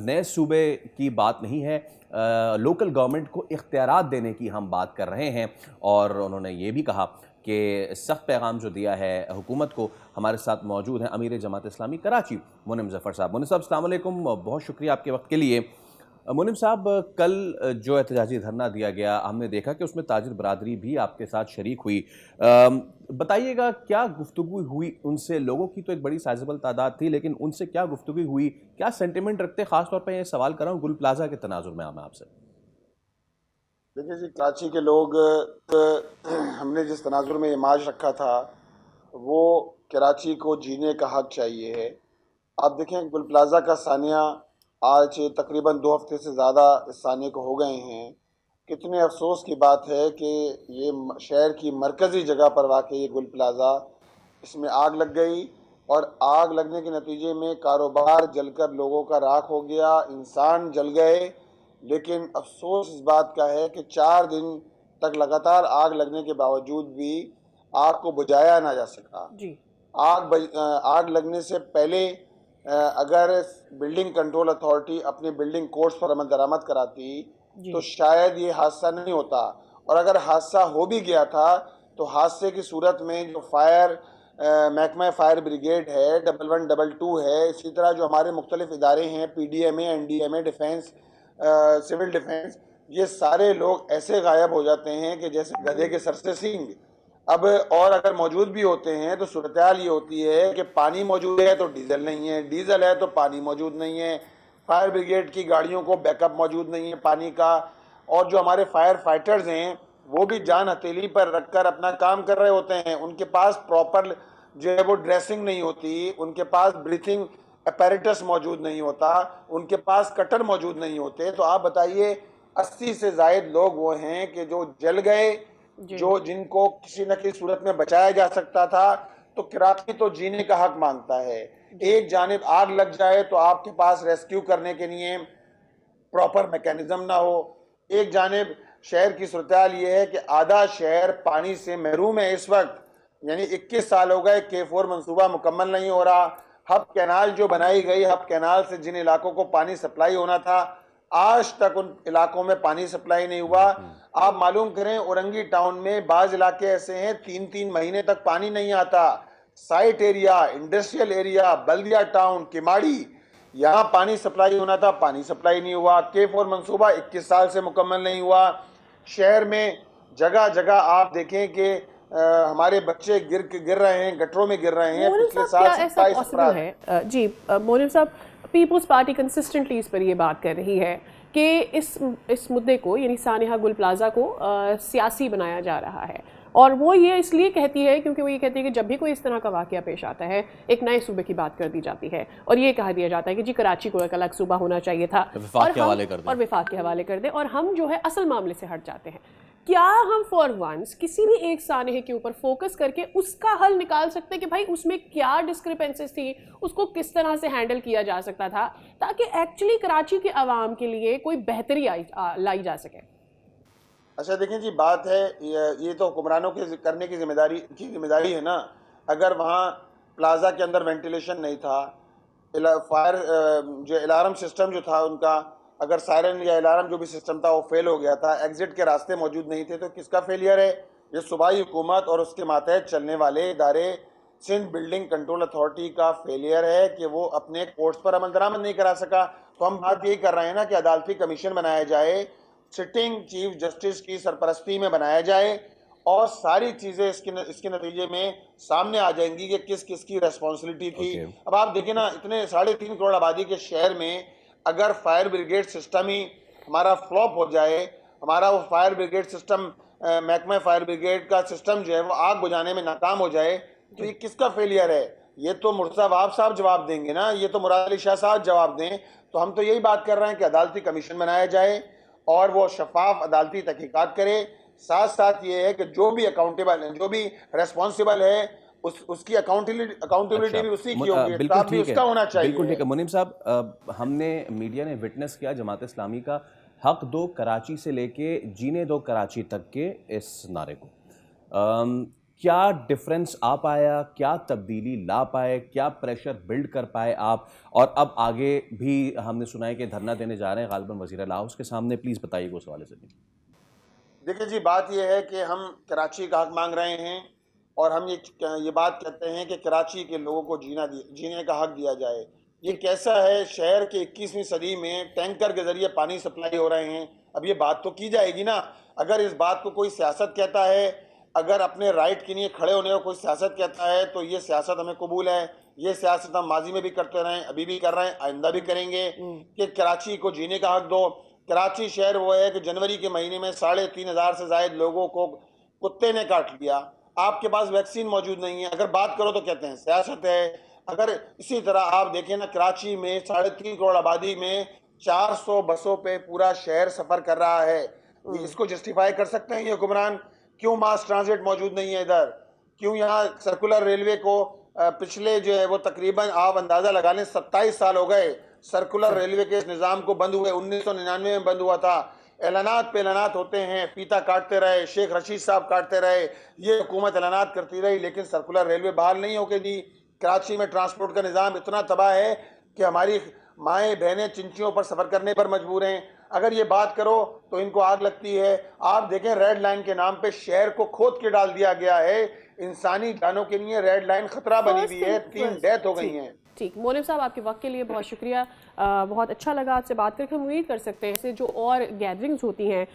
नए सूबे की बात नहीं है, लोकल गवर्नमेंट को इख्तियारात देने की हम बात कर रहे हैं। और उन्होंने ये भी कहा कि सख्त पैगाम जो दिया है हुकूमत को। हमारे साथ मौजूद हैं अमीर जमात इस्लामी कराची मुनिम ज़फ़र साहब। मुनिम साहब अस्सलाम वालेकुम, बहुत शुक्रिया आपके वक्त के लिए। मुनिम साहब, कल जो एहतजाजी धरना दिया गया हमने देखा कि उसमें ताजिर बरादरी भी आपके साथ शरीक हुई। बताइएगा क्या गुफ्तगू हुई उनसे? लोगों की तो एक बड़ी साइजेबल तादाद थी, लेकिन उनसे क्या गुफ्तगू हुई, क्या सेंटिमेंट रखते? ख़ासतौर पर ये सवाल कर रहा हूँ गुल प्लाजा के तनाजुर में मैं आपसे। देखिए जी, कराची के लोग हमने जिस तनाजुर में इमाज रखा था वो कराची को जीने का हक चाहिए है। आप देखें गुल प्लाजा का सानिया आज तकरीबन 2 हफ्ते से ज़्यादा इस सानिए को हो गए हैं। कितने अफसोस की बात है कि ये शहर की मरकज़ी जगह पर वाक़ ये गुल प्लाजा, इसमें आग लग गई और आग लगने के नतीजे में कारोबार जलकर लोगों का राख हो गया, इंसान जल गए। लेकिन अफसोस इस बात का है कि 4 दिन तक लगातार आग लगने के बावजूद भी आग को बुझाया ना जा सका जी। आग लगने से पहले अगर बिल्डिंग कंट्रोल अथॉरिटी अपने बिल्डिंग कोड्स पर अमल दरामद कराती तो शायद ये हादसा नहीं होता। और अगर हादसा हो भी गया था तो हादसे की सूरत में जो फायर महकमा फायर ब्रिगेड है, 1112 है, इसी तरह जो हमारे मुख्तलिफ इदारे हैं, PDMA, NDMA, defence, civil defence, ये सारे लोग ऐसे गायब हो जाते हैं कि जैसे गधे के सर से सींग। अब और अगर मौजूद भी होते हैं तो सूरत हाल ये होती है कि पानी मौजूद है तो डीजल नहीं है, डीजल है तो पानी मौजूद नहीं है, फायर ब्रिगेड की गाड़ियों को बैकअप मौजूद नहीं है पानी का, और जो हमारे फायर फाइटर्स हैं वो भी जान हथेली पर रखकर अपना काम कर रहे होते हैं। उनके पास प्रॉपर जो है वो ड्रेसिंग नहीं होती, उनके पास ब्रीथिंग अपैरेटस मौजूद नहीं होता, उनके पास कटर मौजूद नहीं होते। तो आप बताइए 80 से ज़ायद लोग वो हैं कि जो जल गए, जो जिनको किसी न किसी सूरत में बचाया जा सकता था। तो कराची तो जीने का हक मांगता है। एक जानिब आग लग जाए तो आपके पास रेस्क्यू करने के लिए प्रॉपर मैकेनिज्म ना हो, एक जानिब शहर की सूरत ये है कि आधा शहर पानी से महरूम है इस वक्त, यानी 21 साल हो गए K4 मंसूबा मुकम्मल नहीं हो रहा। हब कैनाल जो बनाई गई, हब कैनाल से जिन इलाकों को पानी सप्लाई होना था, आज तक उन इलाकों में पानी सप्लाई नहीं हुआ। आप मालूम करें औरंगी टाउन में बाज इलाके ऐसे हैं 3-3 महीने तक पानी नहीं आता। साइट एरिया, इंडस्ट्रियल एरिया, बल्दिया टाउन, किमाड़ी, यहाँ पानी सप्लाई होना था, पानी सप्लाई नहीं हुआ। K4 मंसूबा 21 साल से मुकम्मल नहीं हुआ। शहर में जगह जगह आप देखें कि हमारे बच्चे गिर रहे हैं, गटरों में गिर रहे हैं। पिछले साल 27 है जी मोनिब साहब, पीपल्स पार्टी कंसिस्टेंटली इस पर ये बात कर रही है कि इस मुद्दे को यानी सानिया गुल प्लाजा को सियासी बनाया जा रहा है, और वो ये इसलिए कहती है क्योंकि वो ये कहती है कि जब भी कोई इस तरह का वाकया पेश आता है एक नए सूबे की बात कर दी जाती है और ये कहा दिया जाता है कि जी कराची को एक अलग सूबा होना चाहिए था और विफाक के हवाले कर दें और हम जो है असल मामले से हट जाते हैं। क्या हम फॉर वंस किसी भी एक सानहे के ऊपर फोकस करके उसका हल निकाल सकते हैं कि भाई उसमें क्या डिस्क्रिपेंसीज थी, उसको किस तरह से हैंडल किया जा सकता था ताकि एक्चुअली कराची के अवाम के लिए कोई बेहतरी लाई जा सके? अच्छा देखें जी, बात है ये तो हुक्मरानों के करने की जिम्मेदारी है ना। अगर वहाँ प्लाजा के अंदर वेंटिलेशन नहीं था, फायर जो अलार्म सिस्टम जो था उनका, अगर सायरन या अलार्म जो भी सिस्टम था वो फेल हो गया था, एग्जिट के रास्ते मौजूद नहीं थे, तो किसका फेलियर है? ये सूबाई हुकूमत और उसके मातहत चलने वाले इदारे सिंध बिल्डिंग कंट्रोल अथॉरिटी का फेलियर है कि वो अपने कोर्ट्स पर अमल दरामद नहीं करा सका। तो हम बात यही कर रहे हैं ना कि अदालती कमीशन बनाया जाए, सिटिंग चीफ जस्टिस की सरपरस्ती में बनाया जाए और सारी चीज़ें इसके नतीजे में सामने आ जाएंगी कि किस किस की रेस्पॉन्सिबिलिटी थी। अब आप देखें ना, इतने 3.5 करोड़ आबादी के शहर में अगर फायर ब्रिगेड सिस्टम ही हमारा फ्लॉप हो जाए, हमारा वो फायर ब्रिगेड सिस्टम महकमा फायर ब्रिगेड का सिस्टम जो है वो आग बुझाने में नाकाम हो जाए, तो ये किसका फेलियर है? ये तो मुर्तज़ा वहाब साहब जवाब देंगे ना, ये तो मुराद अली शाह साहब जवाब दें। तो हम तो यही बात कर रहे हैं कि अदालती कमीशन बनाया जाए और वो शफाफ अदालती तहकीकात करे। साथ साथ ये है कि जो भी अकाउंटेबल है, जो भी रेस्पॉन्सिबल है, उसकी अकाउंटेबिलिटी भी उसी की होगी, बिल्कुल भी उसका होना चाहिए। बिल्कुल ठीक है मुनीम साहब, हमने मीडिया ने विटनेस किया जमात इस्लामी का हक दो कराची से लेके जीने दो कराची तक के इस नारे को। क्या डिफरेंस आ पाया, क्या तब्दीली ला पाए, क्या प्रेशर बिल्ड कर पाए आप? और अब आगे भी हमने सुना है कि धरना देने जा रहे हैं गालिबन वज़ीर आला हाउस के सामने, प्लीज़ बताइएगा उस हवाले से। देखिए जी, बात यह है कि हम कराची का हक मांग रहे हैं और हम ये बात कहते हैं कि कराची के लोगों को जीने का हक दिया जाए। ये कैसा है, शहर के 21वीं सदी में टैंकर के ज़रिए पानी सप्लाई हो रहे हैं। अब ये बात तो की जाएगी ना। अगर इस बात को कोई सियासत कहता है, अगर अपने राइट के लिए खड़े होने को कोई सियासत कहता है, तो ये सियासत हमें कबूल है। ये सियासत हम माजी में भी करते रहे, अभी भी कर रहे हैं, आइंदा भी करेंगे कि कराची को जीने का हक दो। कराची शहर वो है कि जनवरी के महीने में 3,500 से ज़ायद लोगों को कुत्ते ने काट लिया। आपके पास वैक्सीन मौजूद नहीं है, अगर बात करो तो कहते हैं सियासत है। अगर इसी तरह आप देखें ना, कराची में 3.5 करोड़ आबादी में 400 बसों पे पूरा शहर सफ़र कर रहा है। इसको जस्टिफाई कर सकते हैं ये हुक्मरान? क्यों मास ट्रांजिट मौजूद नहीं है इधर? क्यों यहाँ सर्कुलर रेलवे को पिछले जो है वो तकरीबन आप अंदाज़ा लगा लें 27 साल हो गए सर्कुलर रेलवे के इस निज़ाम को बंद हुए। 1999 में बंद हुआ था। ऐलानात पे ऐलानात होते हैं, फीता काटते रहे, शेख रशीद साहब काटते रहे, ये हुकूमत ऐलानात करती रही, लेकिन सर्कुलर रेलवे बहाल नहीं होके दी। कराची में ट्रांसपोर्ट का निज़ाम इतना तबाह है कि हमारी माएँ बहनें चिंचियों पर सफ़र करने पर मजबूर हैं। अगर ये बात करो तो इनको आग लगती है। आप देखें, रेड लाइन के नाम पे शहर को खोद के डाल दिया गया है। इंसानी जानों के लिए रेड लाइन खतरा बनी हुई है, 3 डेथ हो गई हैं। ठीक, मोनिब साहब आपके वक्त के लिए बहुत शुक्रिया। बहुत अच्छा लगा आपसे बात करके। हम उम्मीद कर सकते हैं ऐसे जो और गैदरिंग्स होती हैं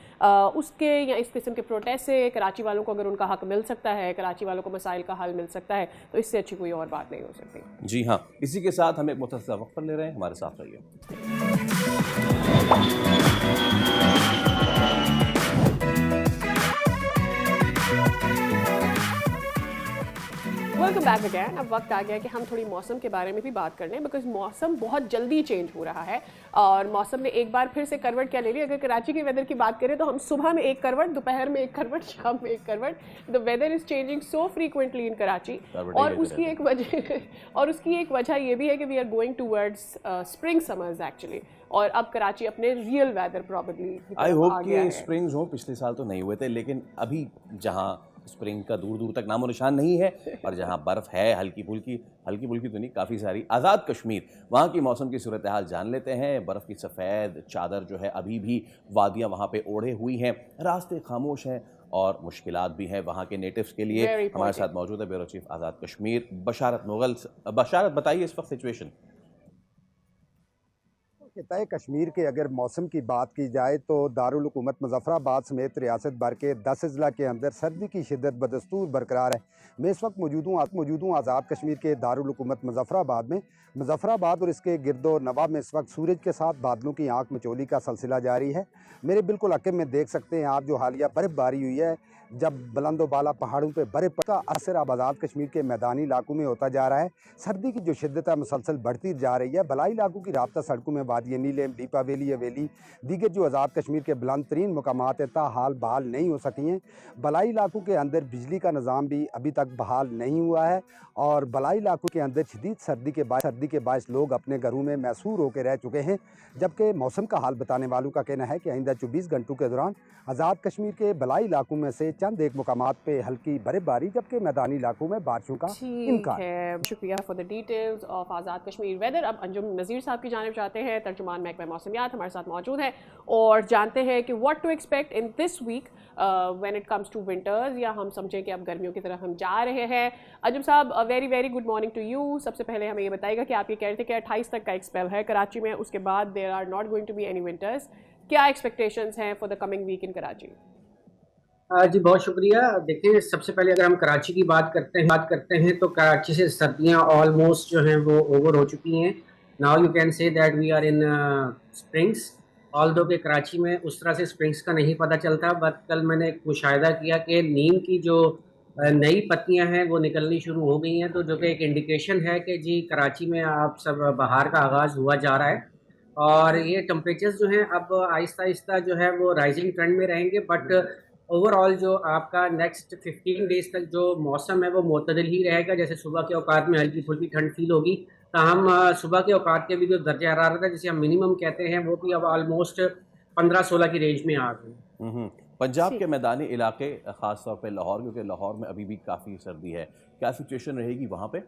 उसके या इस किस्म के प्रोटेस्ट से कराची वालों को अगर उनका हक मिल सकता है, कराची वालों को मसाइल का हल मिल सकता है, तो इससे अच्छी कोई और बात नहीं हो सकती। जी हाँ, इसी के साथ हम एक मुख्तसर वक्त पर ले रहे हैं, हमारे साथ रहिए। Welcome back again. अब वक्त आ गया कि हम थोड़ी मौसम के बारे में भी बात कर लें, बिकॉज मौसम बहुत जल्दी चेंज हो रहा है और मौसम ने एक बार फिर से करवट क्या ले ली। अगर कराची के वेदर की बात करें तो हम सुबह में एक करवट, दोपहर में एक करवट, शाम में एक करवट। The weather is changing so frequently in Karachi और उसकी एक वजह ये भी है कि we are going towards spring summers actually, और अब कराची अपने real weather probably I hope कि स्प्रिंग्स हो। पिछले साल तो नहीं हुए थे, लेकिन अभी जहाँ स्प्रिंग का दूर दूर तक नामो निशान नहीं है और जहाँ बर्फ़ है हल्की फुल्की तो नहीं, काफ़ी सारी। आज़ाद कश्मीर, वहाँ की मौसम की सूरत हाल जान लेते हैं। बर्फ़ की सफ़ेद चादर जो है अभी भी वादियाँ वहाँ पे ओढ़े हुई हैं, रास्ते खामोश हैं और मुश्किलात भी हैं वहाँ के नेटिव्स के लिए। हमारे साथ मौजूद है ब्यूरो चीफ आज़ाद कश्मीर बशारत मुगल। बशारत, बताइए इस वक्त सिचुएशन। खिताए कश्मीर के अगर मौसम की बात की जाए तो दारुल हुकूमत मुजफ्फराबाद समेत रियासत भर के 10 अजला के अंदर सर्दी की शिद्दत बदस्तूर बरकरार है। मैं इस वक्त मौजूद हूँ आज़ाद कश्मीर के दारुल हुकूमत मुजफ्फराबाद में। मुजफ्फराबाद और इसके गिरदो नवाब में इस वक्त सूरज के साथ बादलों की आंख मचोली का सिलसिला जारी है। मेरे बिल्कुल अकीब में देख सकते हैं आप जो हालिया बर्फबारी हुई है, जब बुलंदो बाला पहाड़ों पे बर्फ का असर अब आज़ाद कश्मीर के मैदानी इलाकों में होता जा रहा है। सर्दी की जो शिद्दत है मुसलसल बढ़ती जा रही है। बलाई इलाकों की राब्ता सड़कों में वादी नीलेम, दीपा वैली, हवेली, दीगर जो आज़ाद कश्मीर के बुलंद तरीन मकामात है ताहाल बहाल नहीं हो सकी हैं। बलाई इलाकों के अंदर बिजली का निज़ाम भी अभी तक बहाल नहीं हुआ है और बलाई इलाकों के अंदर शदीद सर्दी के बायस लोग अपने घरों में मैसूर होकर रह चुके हैं। जबकि मौसम का हाल बताने वालों का कहना है कि आइंदा 24 घंटों के दौरान आज़ाद कश्मीर के बलाई इलाकों में से चंद एक मुकामात पे हल्की बर्फबारी, जबकि मैदानी इलाकों में बारिशों का इम्कान है। शुक्रिया for the details of Azad Kashmir weather. अब अंजुम नज़ीर साहब की जानिब जाते हैं, तर्जुमान महकमा मौसमियात हमारे साथ मौजूद हैं और जानते हैं कि what to expect in this week when it comes to winters, या हम समझें कि अब गर्मियों की तरफ हम जा रहे हैं। Anjum sahab, very very good morning to you. सबसे पहले हमें ये बताइएगा कि आप ये कह रहे थे कि 28 तक का एक स्पेल है कराची में, उसके बाद there are not going to be any winters. क्या एक्सपेक्टेशंस हैं for the coming week in Karachi? जी बहुत शुक्रिया। देखिए, सबसे पहले अगर हम कराची की बात करते हैं तो कराची से सर्दियां ऑलमोस्ट जो हैं वो ओवर हो चुकी हैं। Now you can say that we are in springs. Although के कराची में उस तरह से स्प्रिंग्स का नहीं पता चलता, बट कल मैंने एक मुशाहिदा किया कि नीम की जो नई पत्तियां हैं वो निकलनी शुरू हो गई हैं, तो जो कि एक इंडिकेशन है कि जी कराची में आप सब बहार का आगाज़ हुआ जा रहा है। और ये टेम्परेचर्स जो हैं अब आहिस्ता आहिस्ता जो है वो राइजिंग ट्रेंड में रहेंगे, बट ओवरऑल जो आपका नेक्स्ट 15 डेज तक जो मौसम है वो मुतदल ही रहेगा। जैसे सुबह के औकात में हल्की फुल्की ठंड फील होगी, ताहम सुबह के औकात के भी जो दर्जा हरारत है जिसे हम मिनिमम कहते हैं वो भी अब ऑलमोस्ट 15-16 की रेंज में आ गए। पंजाब के मैदानी इलाके, ख़ास तौर पे लाहौर, क्योंकि लाहौर में अभी भी काफ़ी सर्दी है, क्या सिचुएशन रहेगी वहाँ पे?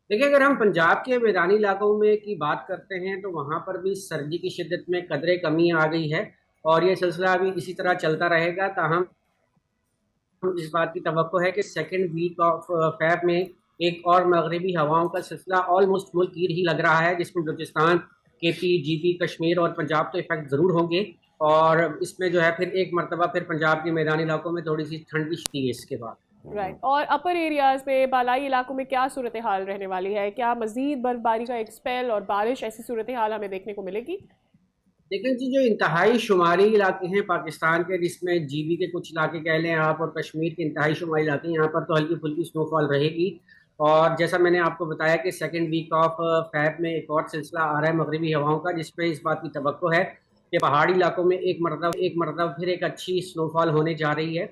देखिए, अगर हम पंजाब के मैदानी इलाकों में की बात करते हैं तो वहाँ पर भी सर्दी की शिद्दत में कदरे कमी आ गई है और ये सिलसिला अभी इसी तरह चलता रहेगा। ताहम इस बात की तवक्को है कि सेकेंड वीक ऑफ फेब में एक और मगरबी हवाओं का सिलसिला ऑलमोस्ट मुल्क ही लग रहा है, जिसमें बलूचिस्तान, केपी, जीपी, कश्मीर और पंजाब तो इफेक्ट ज़रूर होंगे और इसमें जो है फिर एक मरतबा फिर पंजाब के मैदानी इलाकों में थोड़ी सी ठंड भी है इसके बाद। राइट। और अपर एरियाज़ में, बालाई इलाकों में क्या सूरत हाल रहने वाली है? क्या मज़ीद बर्फबारी का एक स्पेल और बारिश, ऐसी सूरत हाल हमें देखने को मिलेगी? लेकिन जी जो इंतहाई शुमारी इलाके हैं पाकिस्तान के, जिसमें जीबी के कुछ इलाके कह लें आप और कश्मीर के इंतहाई शुमारी इलाके, यहाँ पर तो हल्की फुल्की स्नोफॉल रहेगी। और जैसा मैंने आपको बताया कि सेकेंड वीक ऑफ फेब में एक और सिलसिला आ रहा है मगरबी हवाओं का, जिस पे इस बात की तवक्को है कि पहाड़ी इलाकों में एक मरतबा फिर एक अच्छी स्नोफॉल होने जा रही है।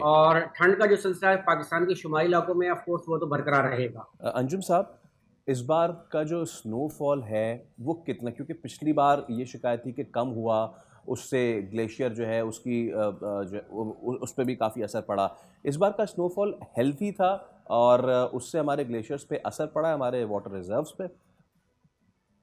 और ठंड का जो सिलसिला है पाकिस्तान के शुमारी इलाकों में ऑफ कोर्स वो तो बरकरार रहेगा। अंजुम साहब, इस बार का जो स्नोफॉल है वो कितना, क्योंकि पिछली बार ये शिकायत थी कि कम हुआ, उससे ग्लेशियर जो है उसकी उस पर भी काफ़ी असर पड़ा। इस बार का स्नोफॉल हेल्थी था और उससे हमारे ग्लेशियर्स पे असर पड़ा, हमारे वाटर रिजर्व्स पे?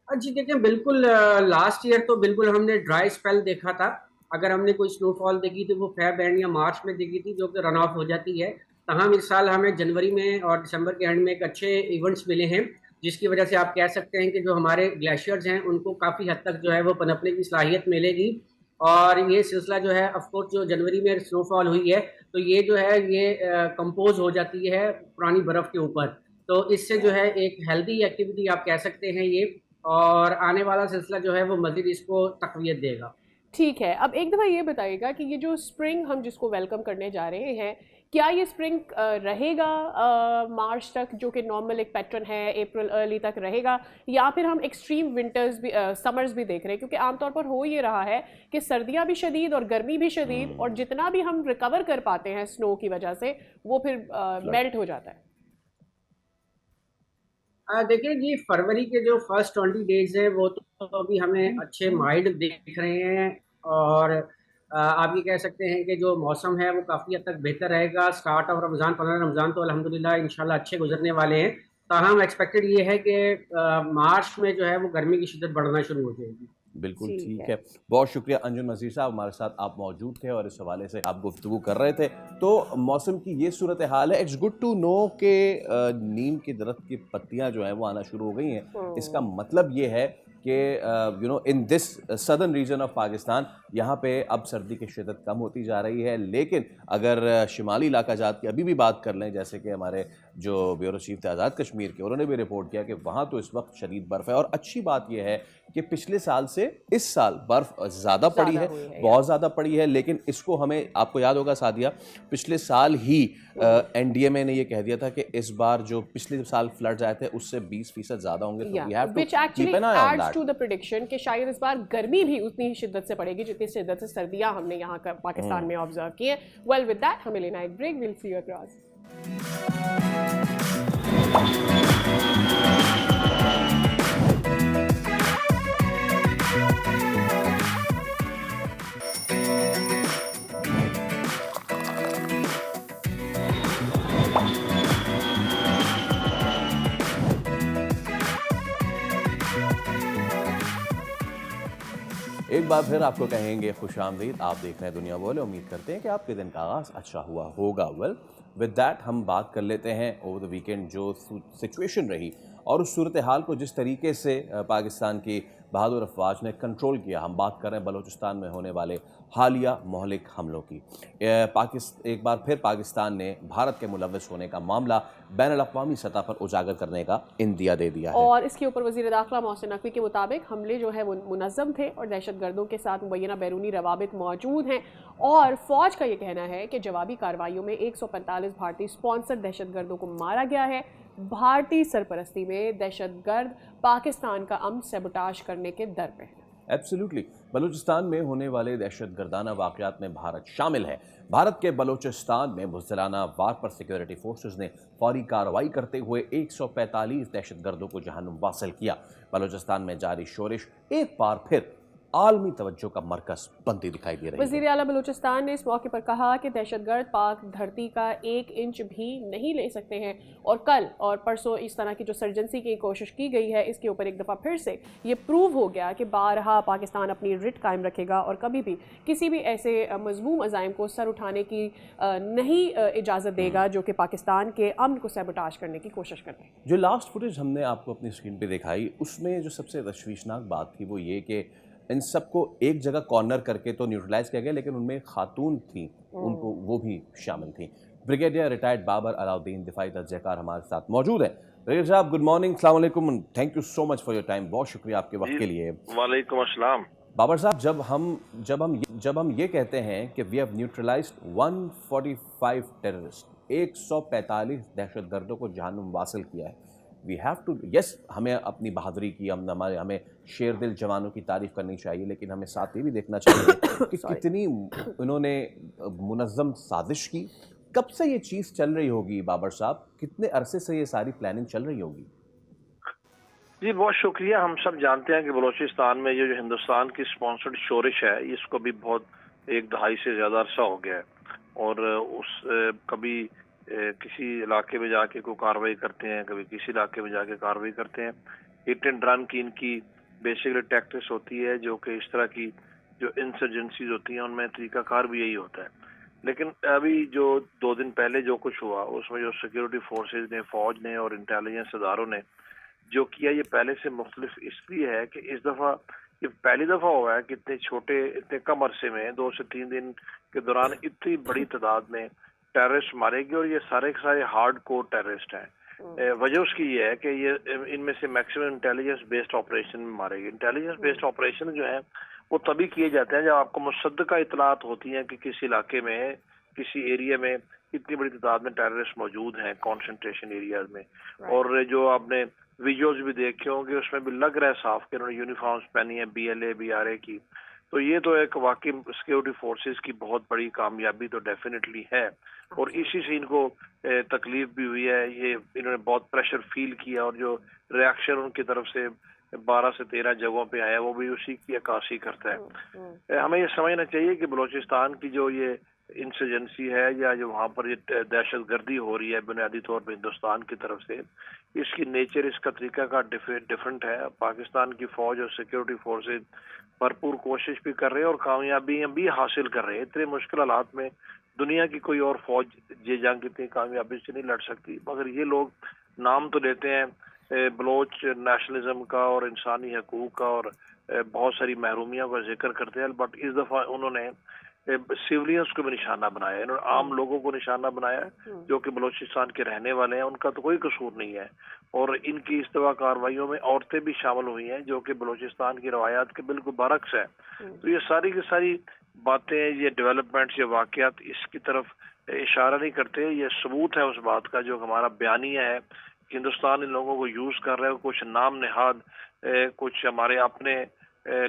जी देखिए, बिल्कुल लास्ट ईयर तो बिल्कुल हमने ड्राई स्पेल देखा था। अगर हमने कोई स्नोफॉल देखी तो वो फेब एंड या मार्च में देखी थी, जो कि रन ऑफ हो जाती है। तमाम इस साल हमें जनवरी में और दिसंबर के एंड में एक अच्छे इवेंट्स मिले हैं, जिसकी वजह से आप कह सकते हैं कि जो हमारे ग्लेशियर्स हैं उनको काफ़ी हद तक जो है वो पनपने की सलाहियत मिलेगी। और ये सिलसिला जो है ऑफकोर्स जो जनवरी में स्नोफॉल हुई है तो ये जो है ये कंपोज हो जाती है पुरानी बर्फ़ के ऊपर, तो इससे जो है एक हेल्दी एक्टिविटी आप कह सकते हैं ये, और आने वाला सिलसिला जो है वो मज़ीद इसको तक़वियत देगा। ठीक है। अब एक दफ़ा ये बताइएगा कि ये जो स्प्रिंग हम जिसको वेलकम करने जा रहे हैं, क्या ये स्प्रिंग रहेगा मार्च तक, जो कि नॉर्मल एक पैटर्न है, अप्रैल अर्ली तक रहेगा, या फिर हम एक्सट्रीम विंटर्स भी समर्स भी देख रहे हैं? क्योंकि आमतौर पर हो ये रहा है कि सर्दियाँ भी शदीद और गर्मी भी शदीद, और जितना भी हम रिकवर कर पाते हैं स्नो की वजह से वो फिर मेल्ट हो जाता है। देखिए जी, फरवरी के जो फर्स्ट 20 डेज है वो तो अभी हमें अच्छे माइल्ड दिख रहे हैं, और आप ये कह सकते हैं कि जो मौसम है वो काफ़ी हद तक बेहतर रहेगा। स्टार्ट ऑफ रमज़ान, 15 रमज़ान तो अल्हम्दुलिल्लाह इंशाल्लाह अच्छे गुजरने वाले हैं। ताहम एक्सपेक्टेड ये है कि मार्च में जो है वो गर्मी की शिद्दत बढ़ना शुरू हो जाएगी। बिल्कुल ठीक ठीक है। है। बहुत शुक्रिया अंजुम नज़ीर साहब, हमारे साथ आप मौजूद थे और इस हवाले से आप गुफ्तगू कर रहे थे। तो मौसम की ये सूरत हाल है। इट्स गुड टू नो कि नीम के दरख्त की पत्तियां जो हैं वो आना शुरू हो गई हैं। इसका मतलब ये है कि in this southern reason of Pakistan यहाँ पे अब सर्दी की शिद्दत कम होती जा रही है। लेकिन अगर शिमाली इलाका जात की अभी भी बात कर लें, जैसे कि हमारे जो ब्यूरो चीफ थे आज़ाद कश्मीर के, उन्होंने भी रिपोर्ट किया कि वहाँ तो इस वक्त शदीद बर्फ़ है। और अच्छी बात यह है कि पिछले साल से इस साल बर्फ़ ज़्यादा पड़ी है, बहुत ज़्यादा पड़ी है। लेकिन इसको हमें, आपको याद होगा सादिया, पिछले साल ही NDMA ने ये कह दिया था कि इस बार जो पिछले साल फ्लड्स आए थे उससे 20% ज़्यादा होंगे। तो we have to keep an eye on that. To the prediction कि शायद इस बार गर्मी भी उतनी ही शिद्दत से पड़ेगी जितनी शिद्दत से सर्दियां हमने यहाँ पाकिस्तान में ऑब्जर्व की हैं। वेल विद दैट हमें लेना एक break. Will see you across. एक बार फिर आपको कहेंगे खुश आमदीद। आप देख रहे हैं दुनिया बोले। उम्मीद करते हैं कि आपके दिन का आगाज़ अच्छा हुआ होगा। वेल विद दैट हम बात कर लेते हैं ओवर द वीकेंड जो सिचुएशन रही और उस सूरत हाल को जिस तरीके से पाकिस्तान की बहादुर अफवाज ने कंट्रोल किया। हम बात कर रहे हैं बलूचिस्तान में होने वाले हालिया मोहलिक हमलों की। एक बार फिर पाकिस्तान ने भारत के मुलव्वस होने का मामला बैनुल-अक़वामी सतह पर उजागर करने का इंदिया दे दिया है। और इसके ऊपर वज़ीर दाखिला मोहसिन नकवी के मुताबिक हमले जो है वो मुनज़्ज़म थे और दहशतगर्दों के साथ मुबैना बैरूनी रवाबित मौजूद हैं। और फ़ौज का ये कहना है कि जवाबी कार्रवाइयों में 145 भारतीय स्पॉन्सर दहशतगर्दों को मारा गया है। भारतीय सरपरस्ती में दहशतगर्द पाकिस्तान का अमन सबोटाज करने के दर पे है। एब्सोल्युटली। बलूचिस्तान में होने वाले दहशतगर्दाना वाक़यात में भारत शामिल है। भारत के बलूचिस्तान में बुज़दिलाना वार पर सिक्योरिटी फोर्सेस ने फौरी कार्रवाई करते हुए 145 दहशतगर्दों को जहन्नुम वासिल किया। बलूचिस्तान में जारी शोरिश एक बार फिर आलमी तवज्जो का मरकज बनती दिखाई दे रही है। वज़ीर आला बलूचिस्तान ने इस मौके पर कहा कि दहशतगर्द पाक धरती का 1 इंच भी नहीं ले सकते हैं। और कल और परसों इस तरह की जो सर्जेंसी की कोशिश की गई है, इसके ऊपर एक दफ़ा फिर से ये प्रूव हो गया कि बारहा पाकिस्तान अपनी रिट कायम रखेगा और कभी भी किसी भी ऐसे मज़मूम अज़ाइम को सर उठाने की नहीं इजाज़त देगा जो कि पाकिस्तान के अमन को सैबोटाज करने की कोशिश करते हैं। जो लास्ट फुटेज हमने आपको अपनी स्क्रीन पर दिखाई, उसमें जो सबसे तशवीशनाक बात थी वो ये कि इन सबको एक जगह कॉर्नर करके तो न्यूट्रलाइज किया गया, लेकिन उनमें खातून थी, उनको वो भी शामिल थी। ब्रिगेडियर रिटायर्ड बाबर अलाउद्दीन दिफाई तज्ज़ियाकार हमारे साथ मौजूद हैं। ब्रिगेडियर साहब, गुड मॉर्निंग, अस्सलाम वालेकुम, thank you so much for your time. बहुत शुक्रिया आपके वक्त के लिए। वालेकुम अस्सलाम। बाबर साहब, जब हम ये कहते हैं कि वी हैव न्यूट्रलाइज्ड 145 टेररिस्ट, 145 दहशतगर्दों को जहन्नुम वासिल किया है, वी हैव टू, यस, हमें अपनी बहादुरी की, हमें शेर दिल जवानों की तारीफ करनी चाहिए, लेकिन हमें साथ ये भी देखना चाहिए कि कितनी उन्होंने मुनज़्ज़म साजिश की। कब से ये चीज़ चल रही होगी बाबर साहब, कितने अरसे से ये सारी प्लानिंग चल रही होगी? जी बहुत शुक्रिया। हम सब जानते हैं कि बलूचिस्तान में ये जो हिंदुस्तान की स्पॉन्सर्ड शोरिश है, इसको भी बहुत 1 दहाई से ज़्यादा अरसा हो गया है। और उस कभी किसी इलाके में जाके कोई कार्रवाई करते हैं, कभी किसी इलाके में जाके कार्रवाई करते हैं। हिट एंड रन की इनकी बेसिकली टैक्टिक्स होती है, जो कि इस तरह की जो इंसर्जेंसीज होती हैं उनमें तरीकाकार भी यही होता है। लेकिन अभी जो 2 दिन पहले जो कुछ हुआ, उसमें जो सिक्योरिटी फोर्सेज ने, फौज ने और इंटेलिजेंस इदारों ने जो किया, ये पहले से मुख्तलिफ इसलिए है कि इस दफ़ा ये पहली दफ़ा हुआ है कि इतने कम अरसे में 2 से 3 दिन के दौरान इतनी बड़ी तादाद में टेररिस्ट मारे गए। और ये सारे के सारे हार्ड कोर टेररिस्ट हैं। वजह उसकी ये है कि ये इनमें से मैक्सिमम इंटेलिजेंस बेस्ड ऑपरेशन में मारे गए। इंटेलिजेंस बेस्ड ऑपरेशन जो है वो तभी किए जाते हैं जब आपको मुसद्दका इतलात होती हैं कि किसी इलाके में, किसी एरिया में इतनी बड़ी तादाद में टेररिस्ट मौजूद हैं कॉन्सेंट्रेशन एरियाज में। और जो आपने विजुअल्स भी देखे होंगे उसमें भी लग रहा है साफ कि उन्होंने यूनिफॉर्म्स पहनी है BLA BRA की। तो ये तो एक वाकई सिक्योरिटी फोर्सेस की बहुत बड़ी कामयाबी तो डेफिनेटली है। और इसी से इनको तकलीफ भी हुई है, ये इन्होंने बहुत प्रेशर फील किया और जो रिएक्शन उनकी तरफ से 12 से 13 जगहों पे आया वो भी उसी की अक्कासी करता है। हमें ये समझना चाहिए कि बलूचिस्तान की जो ये इंसर्जेंसी है या जो वहाँ पर ये दहशतगर्दी हो रही है बुनियादी तौर पर हिंदुस्तान की तरफ से, इसकी नेचर, इसका तरीका का डिफरेंट है। पाकिस्तान की फौज और सिक्योरिटी फोर्सेज भरपूर कोशिश भी कर रहे हैं और कामयाबियां भी हासिल कर रहे हैं। इतने मुश्किल हालात में दुनिया की कोई और फौज ये जंग इतनी कामयाबी से नहीं लड़ सकती, मगर ये लोग नाम तो लेते हैं बलोच नेशनलिज्म का और इंसानी हकूक का और बहुत सारी महरूमियों का जिक्र करते हैं, बट इस दफा उन्होंने सिविलियंस को भी निशाना बनाया, इन्होंने आम लोगों को निशाना बनाया जो कि बलूचिस्तान के रहने वाले हैं, उनका तो कोई कसूर नहीं है। और इनकी इस दफा कार्रवाइयों में औरतें भी शामिल हुई हैं जो कि बलूचिस्तान की रवायात के बिल्कुल बरक्स है। तो ये सारी की सारी बातें, ये डेवलपमेंट्स, ये वाकयात इसकी तरफ इशारा नहीं करते, ये सबूत है उस बात का जो हमारा बयानिया है। हिंदुस्तान इन लोगों को यूज कर रहे हैं, कुछ नाम नेहाद कुछ हमारे अपने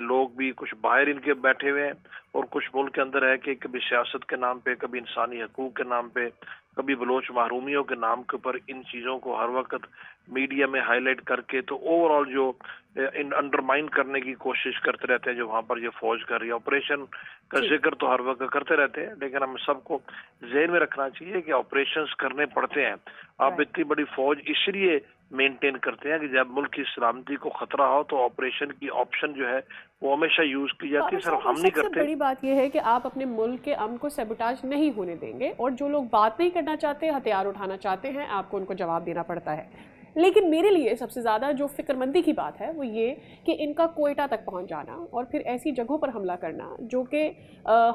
लोग भी कुछ बाहर इनके बैठे हुए हैं और कुछ मुल्क के अंदर है कि कभी सियासत के नाम पे, कभी इंसानी हकूक के नाम पे, कभी बलोच महरूमियों के नाम के ऊपर इन चीज़ों को हर वक्त मीडिया में हाईलाइट करके तो ओवरऑल जो अंडरमाइन करने की कोशिश करते रहते हैं जो वहाँ पर ये फौज कर रही है। ऑपरेशन का जिक्र तो हर वक्त करते रहते हैं, लेकिन हम सबको ज़हन में रखना चाहिए कि ऑपरेशंस करने पड़ते हैं। आप इतनी बड़ी फौज इसलिए मेंटेन करते हैं कि जब मुल्क की सलामती को खतरा हो तो ऑपरेशन की ऑप्शन जो है वो हमेशा यूज की जाती है। सिर्फ हम नहीं करते। बड़ी बात यह है कि आप अपने मुल्क के अमन को सैबोटाज नहीं होने देंगे और जो लोग बात नहीं करना चाहते, हथियार उठाना चाहते हैं, आपको उनको जवाब देना पड़ता है। लेकिन मेरे लिए सबसे ज़्यादा जो फिक्रमंदी की बात है वो ये कि इनका कोयटा तक पहुंच जाना और फिर ऐसी जगहों पर हमला करना जो कि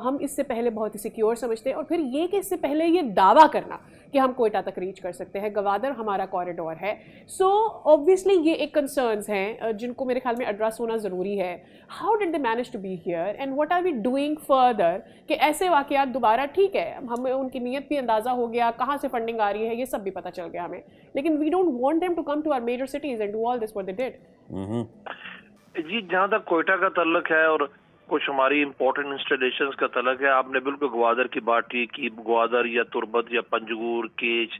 हम इससे पहले बहुत ही सिक्योर समझते हैं, और फिर ये कि इससे पहले ये दावा करना कि हम कोयटा तक रीच कर सकते हैं, गवादर हमारा कॉरिडोर है। सो ऑब्वियसली ये एक कंसर्न्स हैं जिनको मेरे ख्याल में एड्रेस होना ज़रूरी है। How did they manage to be here and what are we doing further कि ऐसे वाकयात दोबारा, ठीक है हमें उनकी नीयत भी अंदाज़ा हो गया, कहाँ से फंडिंग आ रही है ये सब भी पता चल गया हमें, लेकिन we don't want them to come to our major cities and do all this what they did. जी, जहाँ तक कोयटा का ताल्लुक है और कुछ हमारी इंपॉर्टेंट इंस्टॉलेशंस का ताल्लुक है, आपने बिल्कुल ग्वादर की बात की। ग्वादर या तुरबत या पंजगूर, केच,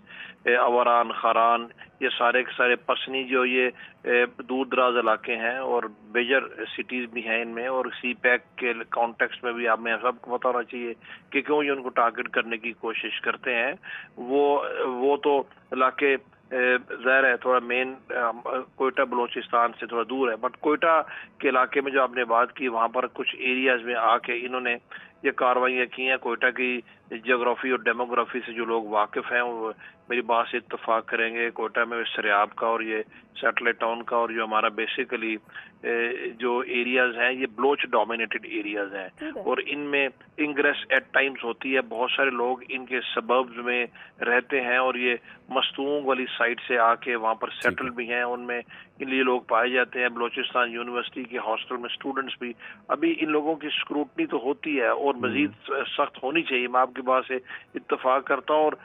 अवरान, खारान, ये सारे के सारे पसनी जो ये दूर दराज इलाके हैं और मेजर सिटीज़ भी हैं इनमें, और CPEC के कॉन्टेक्स्ट में भी हमें सबको पता होना चाहिए कि क्यों ये उनको टारगेट करने की कोशिश करते हैं। वो तो इलाके ज़ाहिर है थोड़ा मेन कोयटा बलूचिस्तान से थोड़ा दूर है, बट कोयटा के इलाके में जो आपने बात की वहाँ पर कुछ एरियाज में आके इन्होंने ये कार्रवाइयाँ की हैं। कोयटा की जियोग्राफी और डेमोग्राफी से जो लोग वाकिफ़ हैं वो मेरी बात से इत्तफाक करेंगे। कोयटा में सरियाब का और ये सैटेलाइट टाउन का और जो हमारा बेसिकली जो एरियाज हैं ये ब्लोच डोमिनेटेड एरियाज हैं और इनमें इंग्रेस एट टाइम्स होती है। बहुत सारे लोग इनके सबर्ब्स में रहते हैं और ये मस्तूंग वाली साइड से आके वहाँ पर सेटल भी हैं, उनमें इन लिए लोग पाए जाते हैं। बलूचिस्तान यूनिवर्सिटी के हॉस्टल में स्टूडेंट्स भी, अभी इन लोगों की स्क्रूटनी तो होती है और मजीद सख्त होनी चाहिए, मैं आपकी बात से इत्तफाक करता हूँ। और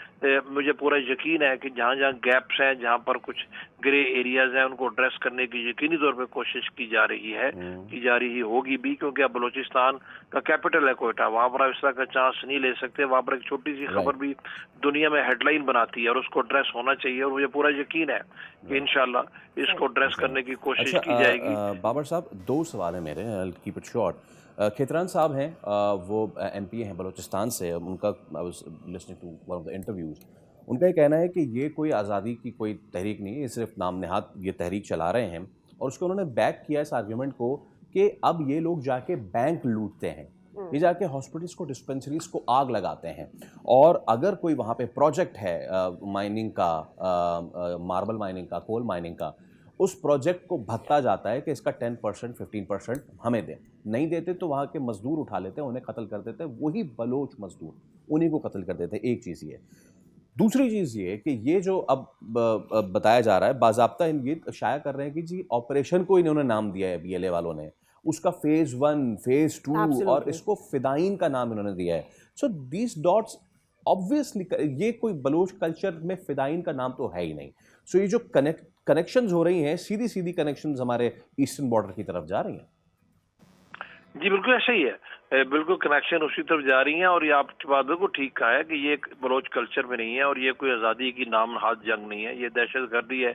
मुझे पूरा यकीन है कि जहाँ जहाँ गैप्स हैं, जहाँ पर कुछ ग्रे एरियाज हैं, उनको एड्रेस करने की यकीनी तौर पे कोशिश की जा रही है, की जा रही होगी भी, क्योंकि अब बलूचिस्तान का कैपिटल है कोयटा, वहाँ पर आप इस तरह का चांस नहीं ले सकते। वहाँ पर एक छोटी सी खबर भी दुनिया में हेडलाइन बनाती है और उसको एड्रेस होना चाहिए, और मुझे पूरा यकीन है कि इंशाल्लाह इसको एड्रेस करने की कोशिश की जाएगी। बाबर साहब, दो सवाल है मेरे, I will keep it short. Khetran साहब हैं, वो MP हैं बलूचिस्तान से, उनका I was listening to one of the interviews, उनका ये कहना है कि ये कोई आज़ादी की कोई तहरीक नहीं है, ये सिर्फ नाम नहाद ये तहरीक चला रहे हैं, और उसको उन्होंने बैक किया इस आर्ग्यूमेंट को कि अब ये लोग जाके बैंक लूटते हैं, ये जाके हॉस्पिटल्स को, डिस्पेंसरीज को आग लगाते हैं, और अगर कोई वहाँ पे प्रोजेक्ट है माइनिंग का, मार्बल माइनिंग का, कोल माइनिंग का, उस प्रोजेक्ट को भत्ता जाता है कि इसका 10% 15% हमें दें, नहीं देते तो वहाँ के मजदूर उठा लेते हैं, उन्हें कत्ल कर देते हैं, वही बलोच मजदूर उन्हीं को कत्ल कर देते हैं। एक चीज़ ये। दूसरी चीज़ ये कि ये जो अब बताया जा रहा है, बाज़ाब्ता ये शाया कर रहे हैं कि जी ऑपरेशन को इन्होंने नाम दिया है BLA वालों ने, उसका फेज़ 1, फेज़ 2 और इसको फिदाइन का नाम इन्होंने दिया है। सो दीज डॉट्स ऑब्वियसली ये कोई बलोच कल्चर में फिदाइन का नाम तो है ही नहीं। सो ये जो कनेक्शंस हो रही हैं, सीधी सीधी कनेक्शंस हमारे ईस्टर्न बॉर्डर की तरफ जा रही हैं। जी बिल्कुल ऐसा ही है, बिल्कुल कनेक्शन उसी तरफ जा रही हैं। और ये आपकी बात बिल्कुल ठीक कहा है कि ये एक बलोच कल्चर में नहीं है और ये कोई आज़ादी की नाम हाथ जंग नहीं है, ये दहशतगर्दी है।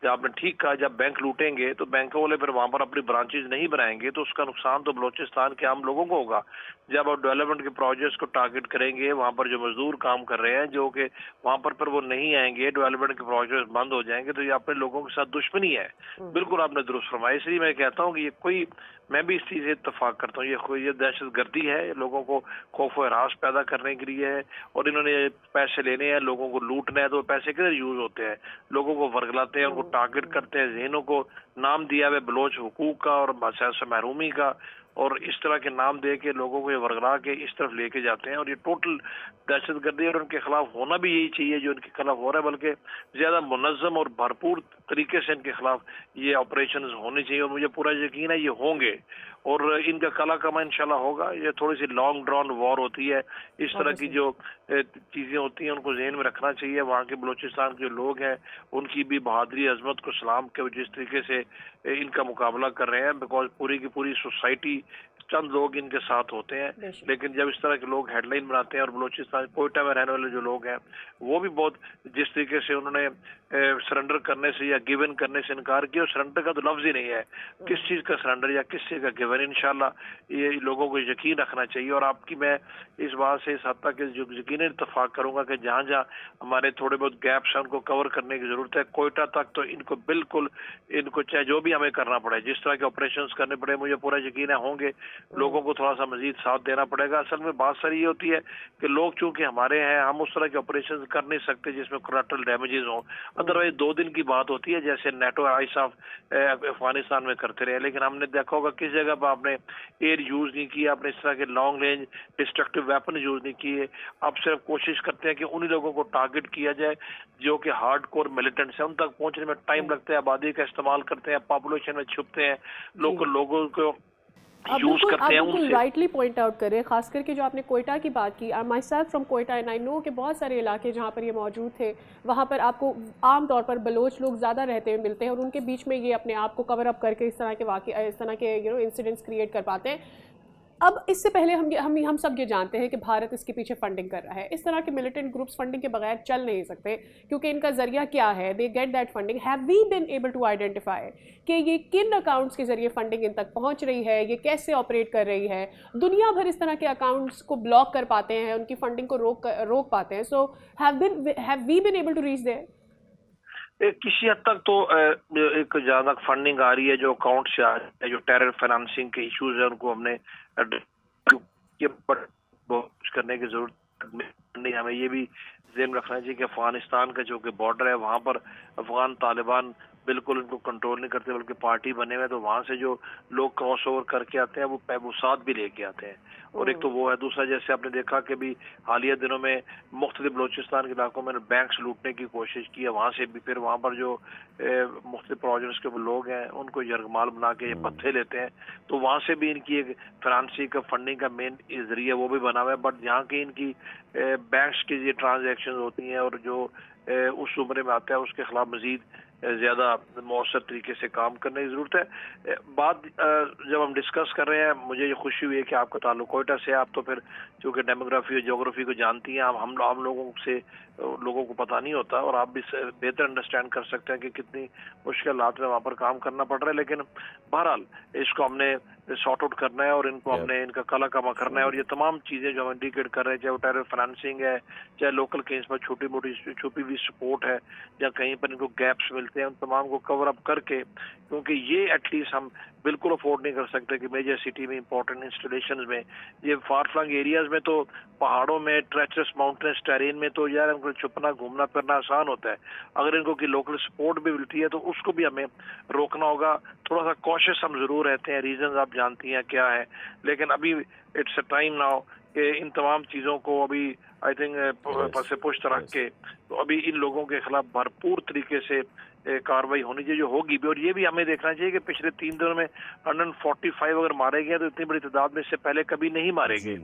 जब आपने ठीक कहा, जब बैंक लूटेंगे तो बैंकों वाले फिर वहां पर अपनी ब्रांचेज नहीं बनाएंगे तो उसका नुकसान तो बलोचिस्तान के आम लोगों को होगा। जब आप डेवलपमेंट के प्रोजेक्ट्स को टारगेट करेंगे, वहां पर जो मजदूर काम कर रहे हैं जो कि वहां पर वो नहीं आएंगे, डेवलपमेंट के प्रोजेक्ट्स बंद हो जाएंगे, तो ये अपने लोगों के साथ दुश्मनी है। बिल्कुल आपने दुरुस्त फरमाया। इसलिए मैं कहता हूँ कि ये कोई, मैं भी इस चीज से इत्तेफाक करता हूँ, ये दहशतगर्दी है, लोगों को खौफ और हरास पैदा करने के लिए है। और इन्होंने पैसे लेने हैं, लोगों को लूटना है, तो पैसे किधर यूज होते हैं? लोगों को वर्गलाते हैं, उनको टारगेट करते हैं, जहनों को नाम दिया हुआ बलोच हुकूक का और महरूमी का, और इस तरह के नाम दे के लोगों को ये वर्गला के इस तरफ लेके जाते हैं। और ये टोटल दहशतगर्दी, और उनके खिलाफ होना भी यही चाहिए जो इनके खिलाफ हो रहा है, बल्कि ज्यादा मुनज़्ज़म और भरपूर तरीके से इनके खिलाफ ये ऑपरेशन होने चाहिए। और मुझे पूरा यकीन है ये होंगे और इनका कला कमा इंशाल्लाह होगा। ये थोड़ी सी लॉन्ग ड्रॉन वॉर होती है, इस तरह की जो चीजें होती हैं उनको ज़हन में रखना चाहिए। वहाँ के बलूचिस्तान के जो लोग हैं उनकी भी बहादुरी अजमत को सलाम के, जिस तरीके से इनका मुकाबला कर रहे हैं, बिकॉज पूरी की पूरी सोसाइटी, चंद लोग इनके साथ होते हैं। लेकिन जब इस तरह के लोग हेडलाइन बनाते हैं, और बलूचिस्तान कोयटा में रहने वाले जो लोग हैं वो भी बहुत, जिस तरीके से उन्होंने सरेंडर करने से या गिवन करने से इनकार किया, सरेंडर का तो लफ्ज ही नहीं है, किस चीज का सरेंडर या किस चीज का गिवन। इंशाल्लाह ये लोगों को यकीन रखना चाहिए। और आपकी मैं इस बात से इस हद तक जो यकीन इत्तेफाक करूंगा कि जहाँ जहाँ हमारे थोड़े बहुत गैप्स हैं उनको कवर करने की जरूरत है। कोयटा तक तो इनको बिल्कुल, इनको चाहे जो भी हमें करना पड़े, जिस तरह के ऑपरेशन करने पड़े, मुझे पूरा यकीन है होंगे। लोगों को थोड़ा सा मजीद साथ देना पड़ेगा। असल में बात सारी ये होती है कि लोग चूंकि हमारे हैं, हम उस तरह के ऑपरेशन कर नहीं सकते जिसमें कोलैटरल डैमेजेस हों। अदरवाइज 2 दिन की बात होती है, जैसे नेटो आईसाफ अफगानिस्तान में करते रहे। लेकिन हमने देखा होगा किस जगह पर आपने एयर यूज नहीं किया, आपने इस तरह के long range destructive weapon use नहीं किए। आप सिर्फ कोशिश करते हैं कि उन्हीं लोगों को टारगेट किया जाए जो कि हार्ड कोर मिलिटेंट्स हैं, उन तक पहुंचने में टाइम लगता है, आबादी का इस्तेमाल करते हैं, पॉपुलेशन में छुपते हैं, लोगों को यूज करते हैं। उनसे राइटली पॉइंट आउट करें, खास करके जो आपने कोयटा की बात की। My self from Quetta and I know कि बहुत सारे इलाके जहाँ पर ये मौजूद थे, वहाँ पर आपको आम तौर पर बलोच लोग ज़्यादा रहते हुए मिलते हैं और उनके बीच में ये अपने आप को कवर अप करके इस तरह के वाक़े, इस तरह के इंसिडेंट्स क्रिएट कर पाते हैं। अब इससे पहले हम सब ये जानते हैं कि भारत इसके पीछे फंडिंग कर रहा है। इस तरह के मिलिटेंट ग्रुप्स फंडिंग के बगैर चल नहीं सकते, क्योंकि इनका जरिया क्या है, they get that funding. Have we been able to identify कि ये किन अकाउंट्स के जरिए फंडिंग इन तक पहुंच रही है, ये कैसे ऑपरेट कर रही है? दुनिया भर इस तरह के अकाउंट्स को ब्लॉक कर पाते हैं, उनकी फंडिंग को रोक पाते हैं। So have we been able to reach there? किसी हद तक तो एक ज्यादा फंडिंग आ रही है जो अकाउंट से आ रही है, जो टेरर फाइनेंसिंग के इश्यूज है उनको हमने करने की जरूरत नहीं। हमें ये भी ज़हन रखना चाहिए कि अफगानिस्तान का जो कि बॉर्डर है वहाँ पर अफगान तालिबान बिल्कुल उनको कंट्रोल नहीं करते, बल्कि पार्टी बने हुए, तो वहाँ से जो लोग क्रॉस ओवर करके आते हैं वो साथ भी लेके आते हैं। और एक तो वो है, दूसरा जैसे आपने देखा कि भी हालिया दिनों में मुख्तलिफ बलूचिस्तान के इलाकों में बैंक्स लूटने की कोशिश की है, वहाँ से भी फिर वहाँ पर जो मुख्तलिफ प्रोजेक्ट्स के लोग हैं उनको यरगमाल बना के ये पत्ते लेते हैं, तो वहाँ से भी इनकी एक फाइनेंसिंग का फंडिंग का मेन जरिया वो भी बना हुआ है। बट यहाँ की इनकी बैंक्स की ये ट्रांजेक्शन होती हैं और जो उस उम्र में आता है उसके खिलाफ मजीद ज्यादा मौसर तरीके से काम करने की जरूरत है। बात जब हम डिस्कस कर रहे हैं, मुझे ये खुशी हुई है कि आपका ताल्लुक कोयटा से, आप तो फिर चूँकि डेमोग्राफी और ज्योग्राफी को जानती हैं, हम लोगों से लोगों को पता नहीं होता और आप भी बेहतर अंडरस्टैंड कर सकते हैं कि कितनी मुश्किलात में वहाँ पर काम करना पड़ रहा है। लेकिन बहरहाल इसको हमने सॉर्ट आउट करना है और इनको हमने इनका कला कमा करना है। और ये तमाम चीजें जो हम इंडिकेट कर रहे हैं, चाहे वो टेरर फाइनेंसिंग है, चाहे लोकल केस पर छोटी मोटी छुपी हुई सपोर्ट है, या कहीं पर इनको गैप्स मिलते हैं, उन तमाम को कवर अप करके, क्योंकि ये एटलीस्ट हम बिल्कुल अफोर्ड नहीं कर सकते कि मेजर सिटी में इंपॉर्टेंट इंस्टॉलेशंस में, ये फार फ्लंग एरियाज में तो पहाड़ों में ट्रेचरस माउंटेन्स टेरेन में तो यार इनको छुपना घूमना फिरना आसान होता है। अगर इनको की लोकल सपोर्ट भी मिलती है तो उसको भी हमें रोकना होगा। थोड़ा सा कॉशियस हम जरूर रहते हैं, रीजंस आप जानती हैं क्या है, लेकिन अभी इट्स अ टाइम नाउ कि इन तमाम चीज़ों को अभी आई थिंक से पुष्ट रख के तो अभी इन लोगों के खिलाफ भरपूर तरीके से कार्रवाई होनी चाहिए, जो होगी भी। और ये भी हमें देखना चाहिए कि पिछले 3 दिनों में 145 अगर मारे गए तो इतनी बड़ी तादाद में इससे पहले कभी नहीं मारे गए।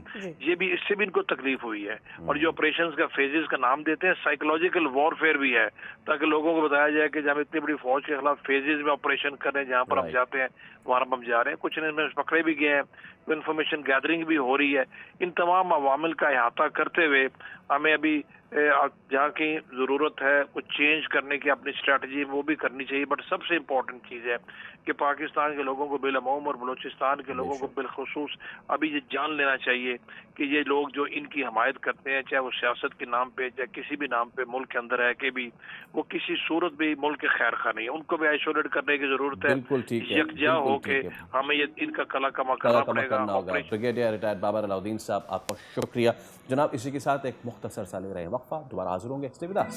ये भी, इससे भी इनको तकलीफ हुई है। और जो ऑपरेशंस का फेजेस का नाम देते हैं, साइकोलॉजिकल वॉरफेयर भी है, ताकि लोगों को बताया जाए कि जब हम इतनी बड़ी फौज के खिलाफ फेजेस में ऑपरेशन कर रहे हैं, जहाँ पर हम जाते हैं वहाँ हम जा रहे हैं। कुछ इनमें पकड़े भी गए हैं, तो इन्फॉर्मेशन गैदरिंग भी हो रही है। इन तमाम अवामिल का अहाता करते हुए हमें अभी जहाँ की ज़रूरत है कुछ चेंज करने की अपनी स्ट्रेटजी वो भी करनी चाहिए। बट सबसे इम्पोर्टेंट चीज़ है कि पाकिस्तान के लोगों को बिलअमूम और बलूचिस्तान के लोगों को बिलखुसूस अभी ये जान लेना चाहिए कि ये लोग जो इनकी हमायत करते हैं, चाहे वो सियासत के नाम पे चाहे किसी भी नाम पे मुल्क के अंदर है कि भी वो किसी सूरत भी मुल्क के खैर खा नहीं है। उनको भी आइसोलेट करने की जरूरत है। यकजा होके हमें ये इनका कला कमा करना पड़ेगा। ब्रिगेडियर रिटायर्ड बाबर अलाउद्दीन साहब, आपका शुक्रिया जनाब। इसी के साथ एक मुख्तसर सा ले रहे हैं वक्फा, दोबारा हाजिर होंगे। Stay with us.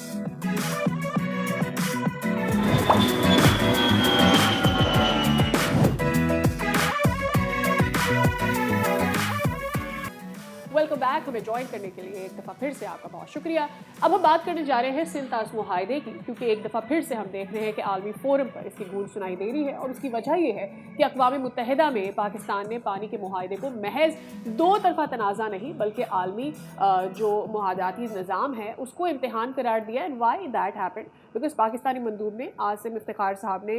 Welcome back. हमें ज्वाइन करने के लिए एक दफ़ा फिर से आपका बहुत शुक्रिया। अब हम बात करने जा रहे हैं सिंध-तास मुआहदे की, क्योंकि एक दफ़ा फिर से हम देख रहे हैं कि आलमी फोरम पर इसकी गूंज सुनाई दे रही है। और उसकी वजह यह है कि अक़वाम मुत्तहिदा में पाकिस्तान ने पानी के मुआहदे को महज दो तरफ़ा तनाज़ा नहीं बल्कि आलमी जो मुआहदाती निज़ाम है उसको इम्तिहान करार दिया। And why that happened because Pakistani मंदूब ने आसिम इफ्तिखार साहब ने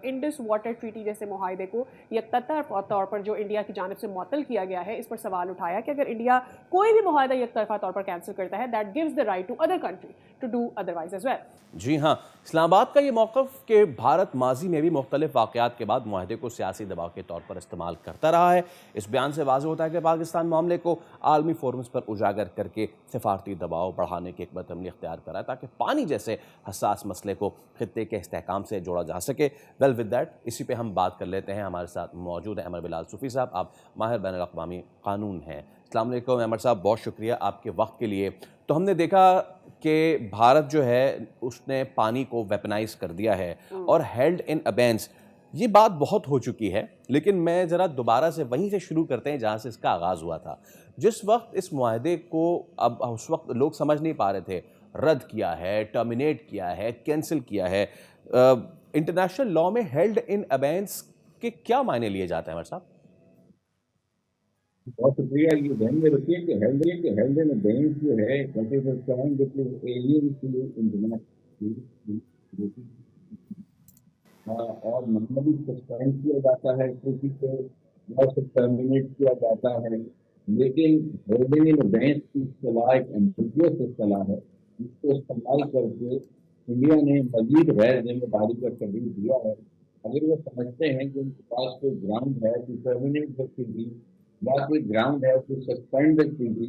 इंडस वाटर ट्रीटी जैसे मुआहदे को यकतरफा तौर पर जो इंडिया की जानिब से मुअत्तल किया गया है, इस पर सवाल उठाया कि अगर इंडिया कोई भी मुआहदा यकतरफा तौर पर कैंसिल करता है, that gives the right to other country to do otherwise as well. जी हाँ, इस्लामाबाद का ये मौक़िफ़ कि भारत माजी में भी मुख्तलिफ वाक़यात के बाद मुआहदे को सियासी दबाव के तौर पर इस्तेमाल करता रहा है। इस बयान से वाज़ेह होता है कि पाकिस्तान मामले को आलमी फोरम्स पर उजागर करके सिफारती दबाव बढ़ाने की हिकमत अमली इख्तियार करा है ताकि पानी जैसे हसास मसले को खित्ते के इस्तेहकाम से जोड़ा जा सके। वेल विद दैट, इसी पर हम बात कर लेते हैं। हमारे साथ मौजूद है अमर बिलाल सूफ़ी साहब, आप माहिर बैनुल अक़वामी क़ानून हैं। अस्सलाम वालेकुम अमर साहब, बहुत शुक्रिया आपके वक्त के लिए। तो हमने देखा कि भारत जो है उसने पानी को वेपनाइज कर दिया है और हेल्ड इन अबेंस, ये बात बहुत हो चुकी है। लेकिन मैं ज़रा दोबारा से वहीं से शुरू करते हैं जहाँ से इसका आगाज़ हुआ था। जिस वक्त इस मुआहदे को अब उस वक्त लोग समझ नहीं पा रहे थे, रद्द किया है, टर्मिनेट किया है, कैंसिल किया है, इंटरनेशनल लॉ में हेल्ड इन अबेंस के क्या मायने लिए जाते हैं अमर साहब? बहुत शुक्रिया। ये ध्यान में रखिए कि हेल्ड इन अबेंस जो है और नॉर्मली सस्पेंड किया जाता है, क्योंकि टर्मिनेट किया जाता है। लेकिन होल्डिंग इन अबेंस की इस्तेलाह एक एम्बिगियस इस्तेलाह है, इसको इस्तेमाल करके इंडिया ने मजीद गैर जिम्मेदारी का सबूत दिया है। अगर वो समझते हैं कि उनके पास कोई ग्राउंड है कि टर्मिनेट करती थी या कोई ग्राउंड है कि सस्पेंड करती थी,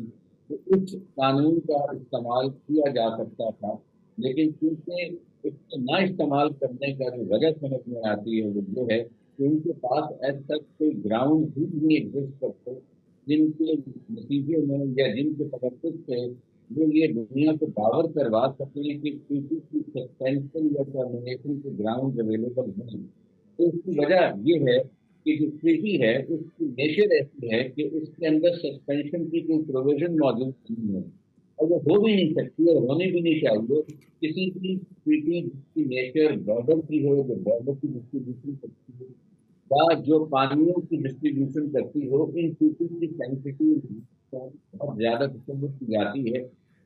तो इस कानून का इस्तेमाल किया जा सकता था। लेकिन क्योंकि इसको ना इस्तेमाल करने का जो वजह समझ में आती है वो ये है कि उनके पास ऐसा तक कोई ग्राउंड ही नहीं एग्जिस्ट करते जिनके नतीजे में या जिनके तवक्कुल से वो ये दुनिया को दावर करवा सकें कि किसी की सस्पेंशन या टर्मिनेशन के ग्राउंड अवेलेबल नहीं। तो इसकी वजह ये है कि जो ट्रीटी है उसकी नेचर ऐसी है कि उसके अंदर सस्पेंशन की कोई प्रोविजन मौजूद नहीं है और वो हो भी नहीं सकती और होनी भी नहीं चाहिए। किसी भी ट्रीटी जिसकी नेचर बॉर्डर की हो, जो बॉर्डर की डिस्ट्रीब्यूशन करती हो या जो पानियों की डिस्ट्रीब्यूशन करती हो, इन ट्रीटी की सेंसिटिव बहुत ज़्यादा तसव्वुर की जाती है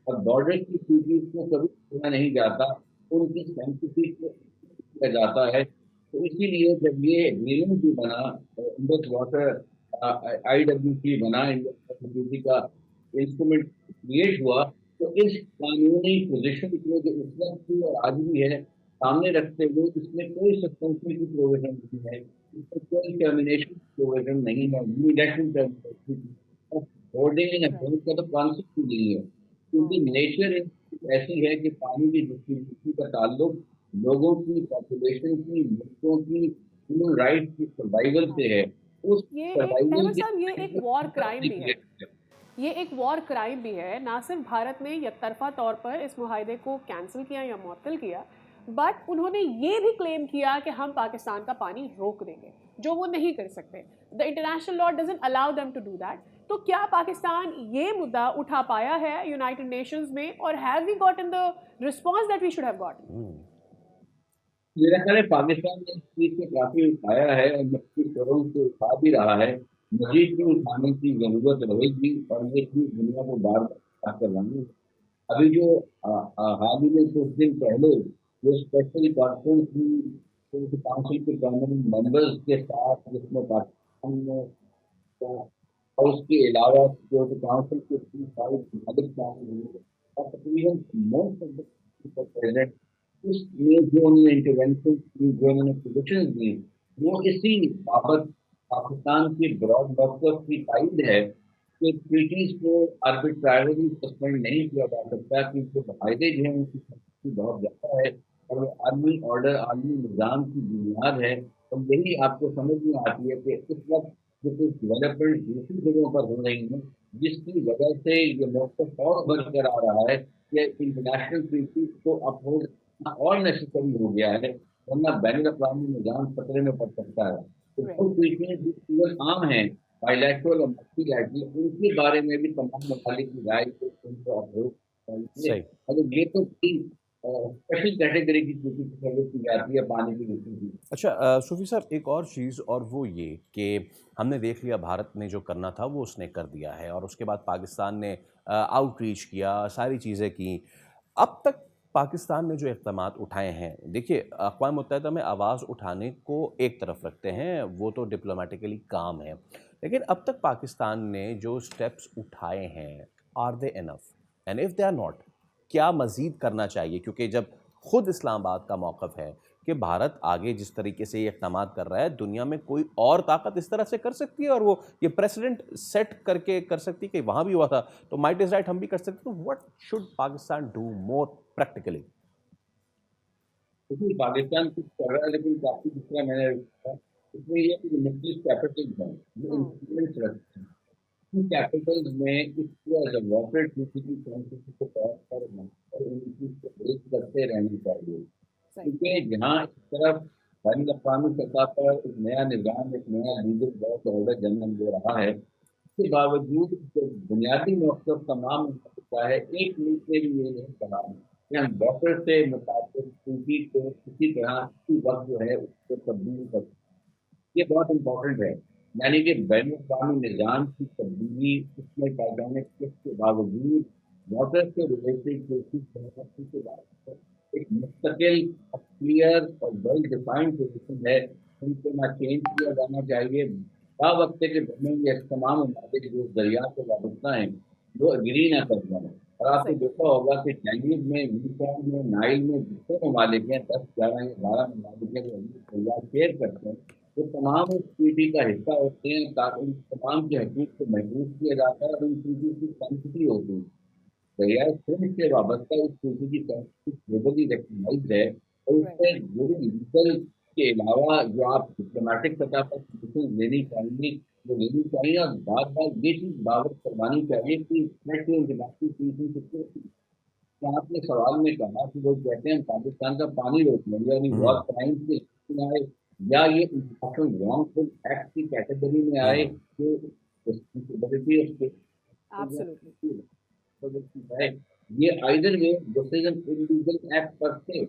और बॉर्डर की ट्रीटीज को कभी किया नहीं जाता, उनकी सेंसिटिव को किया जाता है। तो इसीलिए जब ये एग्रीमेंट भी बना, इंडस वाटर IWC बना, इंडस वाटर ट्रीटी का इंस्ट्रूमेंट क्रिएट हुआ, तो इस कानूनी पोजीशन को जो उस वक्त थी और आज भी है सामने रखते हुए इसमें कोई सस्पेंशन की प्रोविजन नहीं है, इसमें कोई टर्मिनेशन की प्रोविजन नहीं है, यूनिलैटरल टर्मिनेशन होल्डिंग इन अबेंस का तो कॉन्सेप्ट ही नहीं है, क्योंकि नेचर ऐसी है कि पानी की डिस्ट्रीब्यूशन का ताल्लुक लोगों की, पॉपुलेशन की, मुल्कों की ह्यूमन राइट्स की सर्वाइवल से है। उस ये एक वॉर क्राइम भी है। ये एक वॉर क्राइम भी है। ना सिर्फ भारत ने यकतरफा तौर पर इस मुआहदे को कैंसिल किया या मुअत्तल किया, बट उन्होंने ये भी क्लेम किया कि हम पाकिस्तान का पानी रोक देंगे, जो वो नहीं कर सकते। The international law doesn't allow them to do that. तो क्या पाकिस्तान ये मुद्दा उठा पाया है यूनाइटेड नेशंस में, और have we gotten the response that we should have gotten? मेरा ख्याल है पाकिस्तान ने इस चीज को काफी उठाया है और मुख्य स्वरों से उठा भी रहा है। मजीद भी उठाने की जरूरत रहेगी और ये चीज दुनिया को बार बार करवानी है। अभी जो हाल ही में कुछ दिन पहले जो स्पेशल कॉन्फ्रेंस हुई काउंसिल के परमानेंट मेंबर्स के साथ, जिसमें पाकिस्तान में और उसके अलावा सिक्योरिटी काउंसिल के 3 मदद शामिल हुई और तकरीबन मोस्ट ऑफ द प्रेजेंट इसमें जो उन्होंने इंटरवेंशन की, जो उन्होंने प्रोडिक्शन दी, वो इसी बाबत पाकिस्तान की ब्रॉड मकसद की तायद है कि ट्रीटीज को आर्बिट्रारली सस्पेंड नहीं किया जा सकता, क्योंकि फायदे जो हैं उनकी संपत्ति बहुत ज़्यादा है और वो आर्मी ऑर्डर, आर्मी निज़ाम की बुनियाद है। और यही आपको समझ में आती है कि इस वक्त जो कुछ डेवलपमेंट दूसरी जगहों पर हो रही हैं, जिसकी वजह से ये मौक़िफ़ और बनकर आ रहा है कि इंटरनेशनल ट्रीटीज को अपहोल्ड और नेसेसरी हो गया है, वरना बैनुल-अक़वामी निज़ाम खतरे में पड़ सकता है। तो जो ट्रीटीज जो आम हैं, बायलैटरल और मल्टीलैटरल, उनके बारे में भी तमाम ममालिक की राय को उनको अपलोड चाहिए। मतलब ये तो स्पेशल कैटेगरी की ट्रीटी की जाती है पानी की नीति। अच्छा सूफी साहब, एक और चीज़, और वो ये कि हमने देख लिया भारत ने जो करना था वो उसने कर दिया है, और उसके बाद पाकिस्तान ने आउटरीच किया, सारी चीज़ें की। अब तक पाकिस्तान ने जो इक़दामात उठाए हैं, देखिए अक़वाम मुत्तहिदा में आवाज़ उठाने को एक तरफ रखते हैं, वो तो डिप्लोमेटिकली काम है, लेकिन अब तक पाकिस्तान ने जो स्टेप्स उठाए हैं, are they enough? And if they are not, क्या मज़ीद करना चाहिए? क्योंकि जब खुद इस्लामाबाद का मौक़िफ़ है कि भारत आगे जिस तरीके से ये इक़दामात कर रहा है, दुनिया में कोई और ताकत इस तरह से कर सकती है और वो ये प्रेसिडेंट सेट करके कर सकती है कि वहाँ भी हुआ था तो माइट इज़ राइट, हम भी कर सकते हैं। तो what should Pakistan do more practically? क्योंकि पाकिस्तान कुछ कर रहा है, लेकिन काफ़ी दूसरा मैंने कहा, इसमें ये कि मुख्तलिफ कैपिटल्स हैं, जो इंस्ट्रूमेंट्स रखते हैं। इन कैपिटल्स में इसको एज अ वाटर ट्रीटी की कॉन्स्टिट्यूशन के तौर पर उनकी एक करते रहनी चाहिए, क्योंकि जहाँ इस तरफ बैनुल-अक़वामी सतह पर एक नया निज़ाम, एक नया लीगल लॉ ऑर्डर जन्म दे रहा है, इसके बावजूद जो बुनियादी मकसद तमाम होता है, एक मुल्क ने भी ये नहीं कहा कि हम वाटर से मुताबिक ट्रीटी को किसी तरह किसी वक्त जो है उसको तब्दील कर। ये बहुत इम्पोर्टेंट है, यानी कि बैनुल-अक़वामी निज़ाम की तब्दीली उसमें पायदान के बावजूद वाटर से रिलेटेड केसेस के बाद एक मुस्तकिल, क्लियर और वेल डिफाइंड पोजीशन है, उनको ना चेंज किया जाना चाहिए। बावक़्त के दरमियान ये तमाम ममालिक जो दरिया से वाबस्ता हैं, वो एग्री ना कर जाएँ। और आपने देखा होगा कि चाइनीज़ में, वियतनाम में, नाइल में जितने ममालिक हैं, 10, 11 या 12 ममालिक हैं जो दरिया शेयर करते हैं, वो तमाम उस ट्रीटी का हिस्सा होते हैं, ताकि उन तमाम के हकूक़ को महफूज़ किया जाता है और उन ट्रीटी की सेंसिटी होती है। दरियाए सिंध से वाबस्ता इस ट्रीटी की सेंसिटी ग्लोबली रिकॉग्नाइज्ड है और उसमें जो भी लीगल के अलावा जो आप डिप्लोमेटिक सतह पर डिसीजन लेनी चाहिए, वो लेनी चाहिए और बार-बार ये चीज़ बावर करवानी चाहिए कि इंटरनेशनल ट्रीटी से आपने सवाल में कहा कि लोग कहते हैं पाकिस्तान का पानी रोक लेंगे, यानी वॉर क्राइम्स के आए या ये इंटरनेशनल रॉन्गफुल एक्ट की कैटेगरी में आए जो रिस्पांसिबिलिटी ऑफ स्टेट है। ये either way this is an illegal act पर से,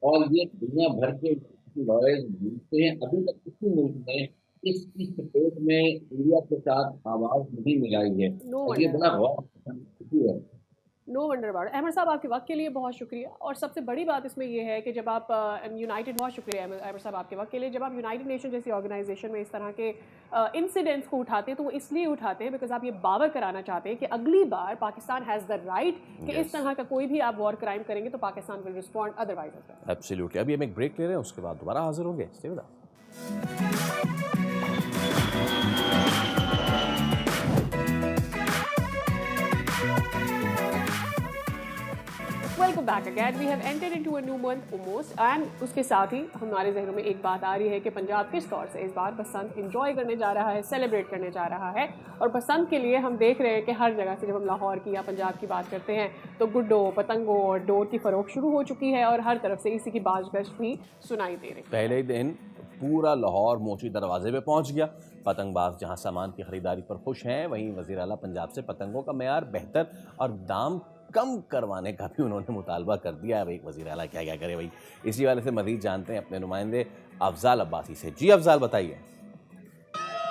और ये दुनिया भर के लॉयर्स बोलते हैं। अभी तक किसी मुल्क ने इसकी सपोर्ट में इंडिया के साथ आवाज नहीं मिलाई है, और ये बड़ा गौर है। No wonder about. अहमद साहब, आपके वक्त के लिए बहुत शुक्रिया। और सबसे बड़ी बात इसमें यह है कि जब आप बहुत शुक्रिया अहमद साहब आपके वक्त के लिए। जब आप यूनाइटेड नेशन जैसी ऑर्गेनाइजेशन में इस तरह के इंसिडेंट्स को उठाते हैं तो वो इसलिए उठाते हैं बिकॉज आप ये बावर कराना चाहते हैं कि अगली बार पाकिस्तान हैज़ द राइट कि इस तरह का कोई भी आप वॉर क्राइम करेंगे तो Pakistan will respond otherwise. Absolutely. अभी हम एक ब्रेक ले रहे हैं, उसके बाद दोबारा हाजिर होंगे। Stay with us. Welcome back again. We have entered into a new month almost, and उसके साथ ही हमारे जहनों में एक बात आ रही है कि पंजाब किस तौर से इस बार बसंत एंजॉय करने जा रहा है, सेलिब्रेट करने जा रहा है। और बसंत के लिए हम देख रहे हैं कि हर जगह से, जब हम लाहौर की या पंजाब की बात करते हैं तो गुड्डों, पतंगों और डोर की फ़रोख्त शुरू हो चुकी है और हर तरफ से इसी की बाजगश भी सुनाई दे रही है। पहले दिन पूरा लाहौर मोची दरवाजे पे पहुंच गया। पतंगबाज जहां सामान की खरीदारी पर खुश हैं, वहीं वज़ीर आला पंजाब से पतंगों का मेयार बेहतर और दाम कम करवाने का भी उन्होंने मुतालबा कर दिया है। भाई वज़ीर आला क्या क्या करे भाई। इसी वाले से मज़ीद जानते हैं अपने नुमाइंदे अफजाल अब्बासी से। जी अफजाल बताइए।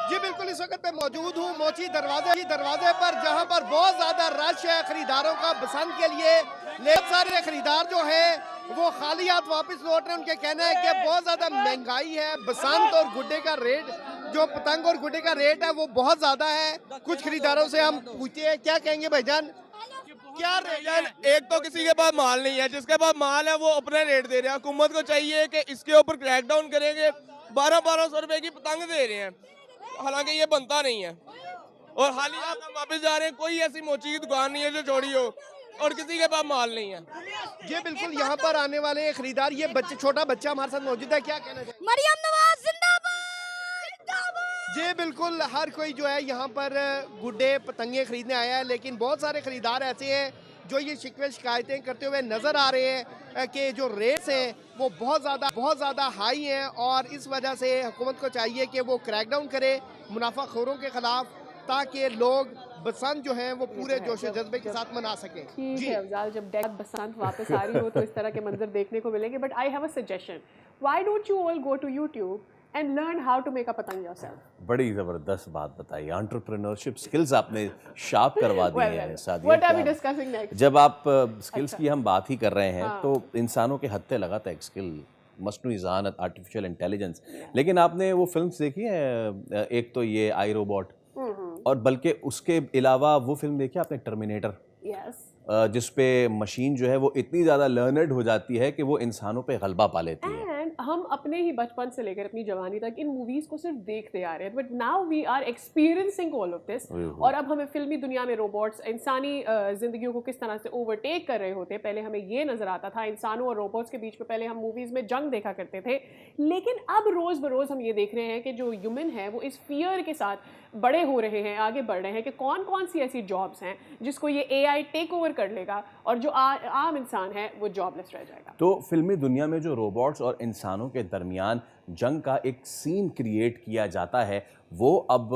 जी बिल्कुल, इस वक्त मैं मौजूद हूँ मोची दरवाजे पर, जहाँ पर बहुत ज़्यादा रश है खरीदारों का बसंत के लिए। लेकिन सारे खरीदार जो है वो खाली हाथ वापस लौट रहे हैं। उनके कहना है कि बहुत ज़्यादा महंगाई है, बसंत और गुड्डे का रेट, जो पतंग और गुड्डे का रेट है वो बहुत ज़्यादा है। कुछ खरीदारों से हम पूछते हैं, क्या कहेंगे भाईजान, क्या रेट है? एक तो किसी के पास माल नहीं है, जिसके पास माल है वो अपना रेट दे रहे हैं। हुकूमत को चाहिए कि इसके ऊपर क्रैकडाउन करेंगे। 1200 रुपए की पतंग दे रहे हैं, हालांकि ये बनता नहीं है। और हाल ही हम वापस जा रहे हैं, कोई ऐसी मोची की दुकान नहीं है जो छोड़ी हो, और किसी के पास माल नहीं है। ये बिल्कुल यहाँ पर आने वाले खरीदार, ये बच्चे, छोटा बच्चा हमारे साथ मौजूद है, क्या कहना चाहिए? मरियम नवाज जिंदाबाद। जी बिल्कुल, हर कोई जो है यहाँ पर गुड्डे पतंगे खरीदने आया है, लेकिन बहुत सारे खरीदार ऐसे हैं जो ये शिकवे शिकायतें करते हुए नजर आ रहे हैं कि जो रेट्स हैं वो बहुत ज़्यादा हाई हैं, और इस वजह से हुकूमत को चाहिए कि वो क्रैकडाउन करे मुनाफाखोरों के खिलाफ, ताकि लोग बसंत जो है वो पूरे जोश जज्बे के साथ मना सकें। ठीक है अफजाल, जब बसंत वापस आ रही हो तो इस तरह के मंजर देखने को मिलेंगे। But I have a suggestion, why don't you all go to YouTube and learn how to make a patang yourself. बड़ी ज़बरदस्त बात बताई, एंटरप्रेन्योरशिप स्किल्स आपने शार्प करवा दी हैं Sadia. What are we discussing next? जब आप स्किल्स की हम बात ही कर रहे हैं तो इंसानों के हत्थे लगाता है एक स्किल, मस्नूई ज़हानत, आर्टिफिशियल इंटेलिजेंस। लेकिन आपने वो फिल्म्स देखी है, एक तो ये आई रोबोट, और बल्कि उसके अलावा वो फिल्म देखी आपने टर्मिनेटर, जिसपे मशीन जो है वो इतनी ज़्यादा लर्नड हो जाती है कि वो इंसानों पे गलबा पा लेती है। हम अपने ही बचपन से लेकर अपनी जवानी तक इन मूवीज को सिर्फ देखते आ रहे हैं, but now we are experiencing all of this. और अब हमें फिल्मी दुनिया में रोबोट्स इंसानी जिंदगियों को किस तरह से ओवरटेक कर रहे होते हैं। पहले हमें ये नजर आता था इंसानों और रोबोट्स के बीच में, पहले हम मूवीज में जंग देखा करते थे, लेकिन अब रोज बरोज हम ये देख रहे हैं कि जो ह्यूमन है वो इस फियर के साथ बड़े हो रहे हैं, आगे बढ़ रहे हैं कि कौन कौन सी ऐसी जॉब्स हैं जिसको ये AI टेक ओवर कर लेगा, और जो आम इंसान है वो जॉबलेस रह जाएगा। तो फिल्मी दुनिया में जो रोबोट्स और इंसानों के दरमियान जंग का एक सीन क्रिएट किया जाता है, वो अब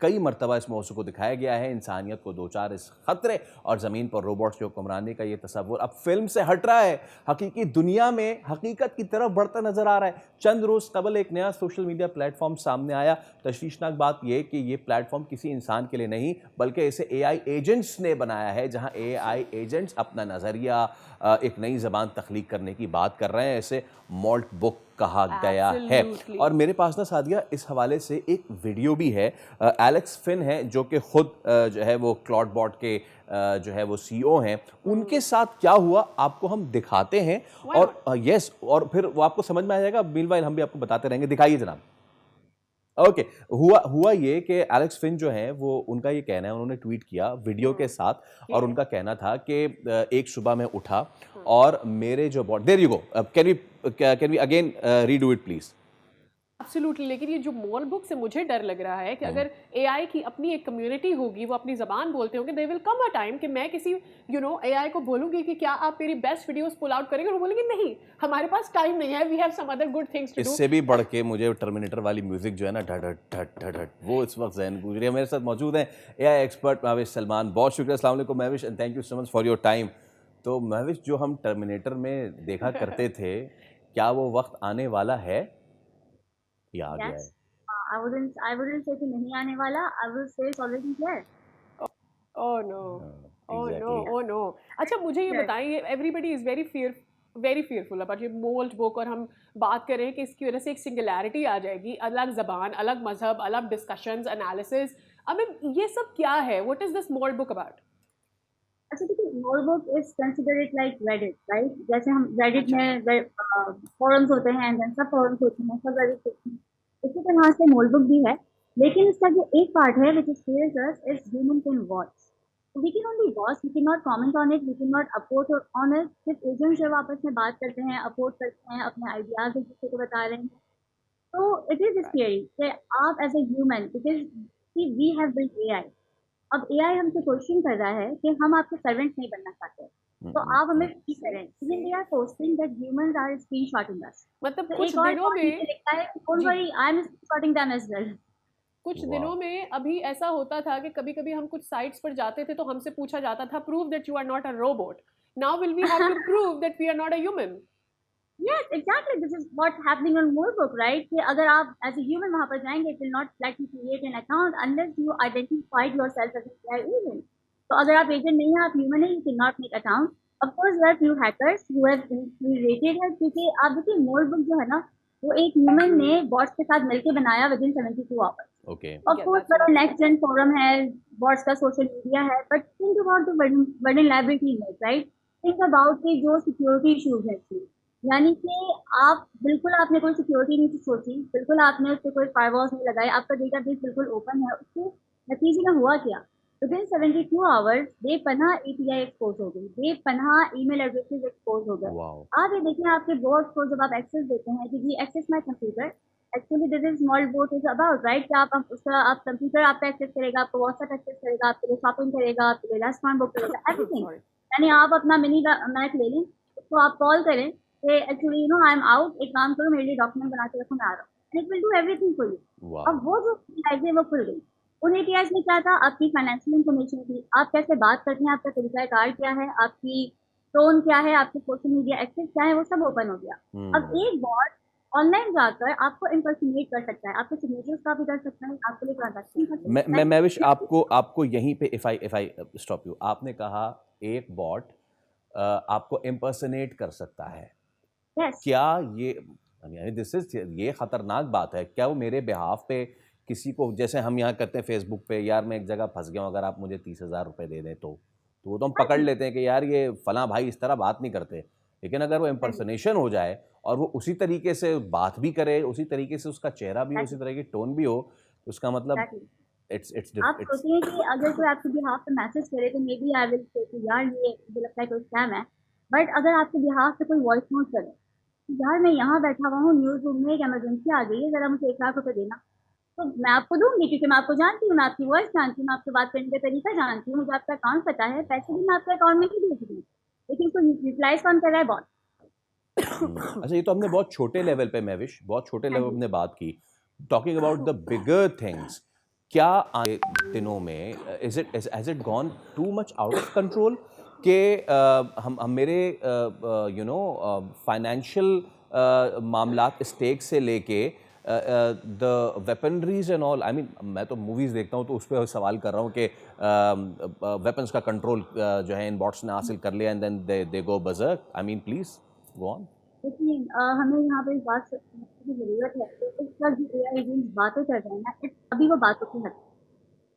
कई मरतबा इस मौजू को दिखाया गया है। इंसानियत को दो चार इस खतरे और ज़मीन पर रोबोट्स की हुक्मरानी का ये तस्वुर अब फिल्म से हट रहा है, हकीकी दुनिया में हकीकत की तरफ बढ़ता नजर आ रहा है। चंद रोज़ कबल एक नया सोशल मीडिया प्लेटफॉर्म सामने आया। तशवीशनाक बात यह कि ये प्लेटफॉर्म किसी इंसान के लिए नहीं बल्कि इसे AI एजेंट्स ने बनाया है, जहां AI एजेंट्स अपना नज़रिया, एक नई ज़बान तख्लीक करने की बात कर रहे हैं। इसे मॉल्ट बुक कहा गया है। और मेरे पास ना सादिया इस हवाले से एक वीडियो भी है। एलेक्स फिन है जो कि खुद जो है वो क्लाउडबॉट के जो है वो CEO हैं, उनके साथ क्या हुआ आपको हम दिखाते हैं। और यस, और फिर वो आपको समझ में आ जाएगा। मीनवाइल हम भी आपको बताते रहेंगे। दिखाइए जनाब। ओके, हुआ ये कि एलेक्स फिन जो है वो, उनका ये कहना है, उन्होंने ट्वीट किया वीडियो के साथ, और उनका कहना था कि एक सुबह मैं उठा और मेरे जो body, there you go, can we again redo it please. Absolutely, लेकिन ये जो मॉल बुक से मुझे डर लग रहा है कि अगर AI की अपनी एक कम्युनिटी होगी, वो अपनी ज़बान बोलते होंगे, they will come a time कि मैं किसी AI को बोलूंगी कि क्या आप मेरी बेस्ट वीडियोस पुल आउट करेंगे, और वो बोलेंगे नहीं, हमारे पास टाइम नहीं है, we have some other good things to do. इससे भी बढ़ के मुझे टर्मिनेटर वाली म्यूजिक जो है ना, ढट ढट ढट ढट, वो इस वक्त ज़हन गूंज रही है। मेरे साथ मौजूद हैं AI एक्सपर्ट महविश सलमान। बहुत शुक्रिया। अस्सलाम वालेकुम Mahvish, and thank you so much for your time. तो महविश, जो हम टर्मिनेटर में देखा करते थे, क्या वो वक्त आने वाला है या आ गया है? I wouldn't say कि नहीं आने वाला. I will say it's already here. Oh no. Oh no. अच्छा, मुझे ये बताइए, everybody is very fearful about ये मोल्ट बुक, और हम बात कर रहे हैं कि इसकी वजह से एक सिंगुलैरिटी आ जाएगी, अलग ज़बान, अलग मजहब, अलग डिस्कशंस, एनालिसिस। अब ये सब क्या है? What is this moult book about? अच्छा, देखिए, moult book is considered like Reddit, right? जैसे हम रेडिट में फोरम्स होते हैं, एंड सब फोरम्स होते हैं, सब रेडिट होते हैं, इसी तरह से मोल्ट बुक भी है। लेकिन इसका जो एक पार्ट है which is us is human can watch. We can only watch, we cannot comment on it, we cannot oppose on it. सिर्फ एजेंट्स जब आपस में बात करते हैं, अपोज करते हैं, अपने आइडियाज एक दूसरे को बता रहे हैं, तो इट इज स्केरी कि आप as a human, because we have built AI, अब AI हमसे क्वेश्चन कर रहा है कि हम आपके सर्वेंट नहीं बनना चाहते, तो आप हमें फ्री करें, लेकिन they are posting that humans are screenshotting us. मतलब तो कुछ एक और दिनों पॉइंट में नीचे लिखा है, डोंट जी worry I am screenshotting them as well. कुछ वाह दिनों में अभी ऐसा होता था कि कभी कभी हम कुछ साइट्स पर जाते थे तो हमसे पूछा जाता था prove that you are not a robot. Now will we have to prove that we are not a human. Yes, exactly. This is what's happening on Moorbook, right? कि अगर आप as a human वहाँ पर जाएंगे, it will not let you create an account unless you identified yourself as an AI agent. तो अगर आप agent नहीं हैं, आप human हैं, you cannot make account. Of course, there are few hackers who have infiltrated है, क्योंकि आप देखिए Moorbook जो है ना, वो एक human ने bots के साथ मिलके बनाया within 72 hours. Okay Of Yeah, course, that's बड़ा what next gen forum है, bots का social media है, but think about the vulnerability in it, right? Think about कि जो security issues है इसमें, यानी कि आप बिल्कुल आपने कोई सिक्योरिटी नहीं सोची, बिल्कुल आपने उस पे कोई फायरवॉल्स नहीं लगाए, आपका डेटाबेस बिल्कुल ओपन है, उसके नतीजे में हुआ क्या? विदिन 72 आवर्स बेपनाह एपीआई एक्सपोज हो गई, बेपनाह ईमेल एड्रेसेस एक्सपोज हो गए। वाओ आप ये देखिए आपके बोर्ड को जब आप एक्सेस देते हैं कि जी access my computer, actually this is small board is about right, कि आप उसका आप कंप्यूटर आपका एक्सेस करेगा, आपको व्हाट्सएप एक्सेस करेगा, आपके लिए शॉपिंग करेगा, आपके लिए रेस्टोरेंट बुक करेगा, एवरीथिंग। सॉरी यानी आप अपना मिनी मैक ले लें, उसको आप कॉल करें कि actually you know I am out, एक काम करो मेरे लिए डॉक्यूमेंट बना के रखो, मैं आ रहा हूँ, and it will do everything for you. वाह अब वो जो एपीआई है वो खुल गई। उन एपीआई में क्या था? आपकी फाइनेंशियल इन्फॉर्मेशन थी, आप कैसे बात करते हैं, आपका तरीका कार क्या है, आपकी टोन क्या है, आपके सोशल मीडिया एक्सेस क्या है, वो सब ओपन हो गया। अब एक बॉट ऑनलाइन जाकर आपको इम्पर्सोनेट कर सकता है, आपके सिग्नेचर्स का भी कर सकता है, आपके लिए ट्रांजैक्शन कर सकता है। मैं विश आपको यहीं पे इफ आई स्टॉप यू, आपने कहा एक बॉट आपको इम्पर्सनेट कर सकता है, यस, क्या ये यानी दिस इज ये खतरनाक बात है क्या? वो मेरे बिहाफ पे किसी को, जैसे हम यहाँ करते हैं फेसबुक पे, यार मैं एक जगह फंस गया हूँ, अगर आप मुझे 30,000 रुपए दे दें तो वो तो हम पकड़ लेते हैं कि यार ये फलां भाई इस तरह बात नहीं करते। लेकिन अगर वो इम्पर्सनेशन हो जाए और वो उसी तरीके से बात भी करे, उसी तरीके से उसका चेहरा भी, उसी तरह की टोन भी हो, तो उसका मतलब आप सोचिए कि अगर कोई आपके बिहाफ पे मैसेज करे तो may B I will say कि यार ये मुझे लगता है कोई स्कैम है। बट अगर आपके बिहाफ पे कोई वॉइस नोट करे, यार मैं यहाँ बैठा हुआ हूँ न्यूज रूम में, एक इमरजेंसी आ गई है, जरा मुझे 1 लाख रुपए देना, तो मैं आपको दूंगी क्योंकि मैं आपको जानती हूँ, मैं आपकी वॉइस जानती हूँ, मैं आपसे बात करने का तरीका जानती हूँ, मुझे आपका अकाउंट पता है, पैसे भी मैं आपके अकाउंट में ही भेज दूँ। लेकिन कोई रिप्लाई कौन कर रहा है? बॉट। अच्छा, ये तो हमने बहुत छोटे लेवल पे, महविश बहुत छोटे लेवल पे हमने बात की। Talking about the bigger things, क्या आने दिनों में has it gone too much out of control कि हम मेरे फाइनेंशियल मामलात स्टेक से लेके the weaponries and all, I mean मैं तो मूवीज़ देखता हूँ तो उस पर सवाल कर रहा हूँ कि वेपन्स का कंट्रोल जो है इन बॉट्स ने हासिल कर लिया, and then they go berserk. I mean please go on. देखिए हमें यहाँ पे इस बात समझने की जरूरत है कि इस वक्त जो एआई एजेंट्स बातें कर रहे हैं ना, अभी वो बातों की हद है।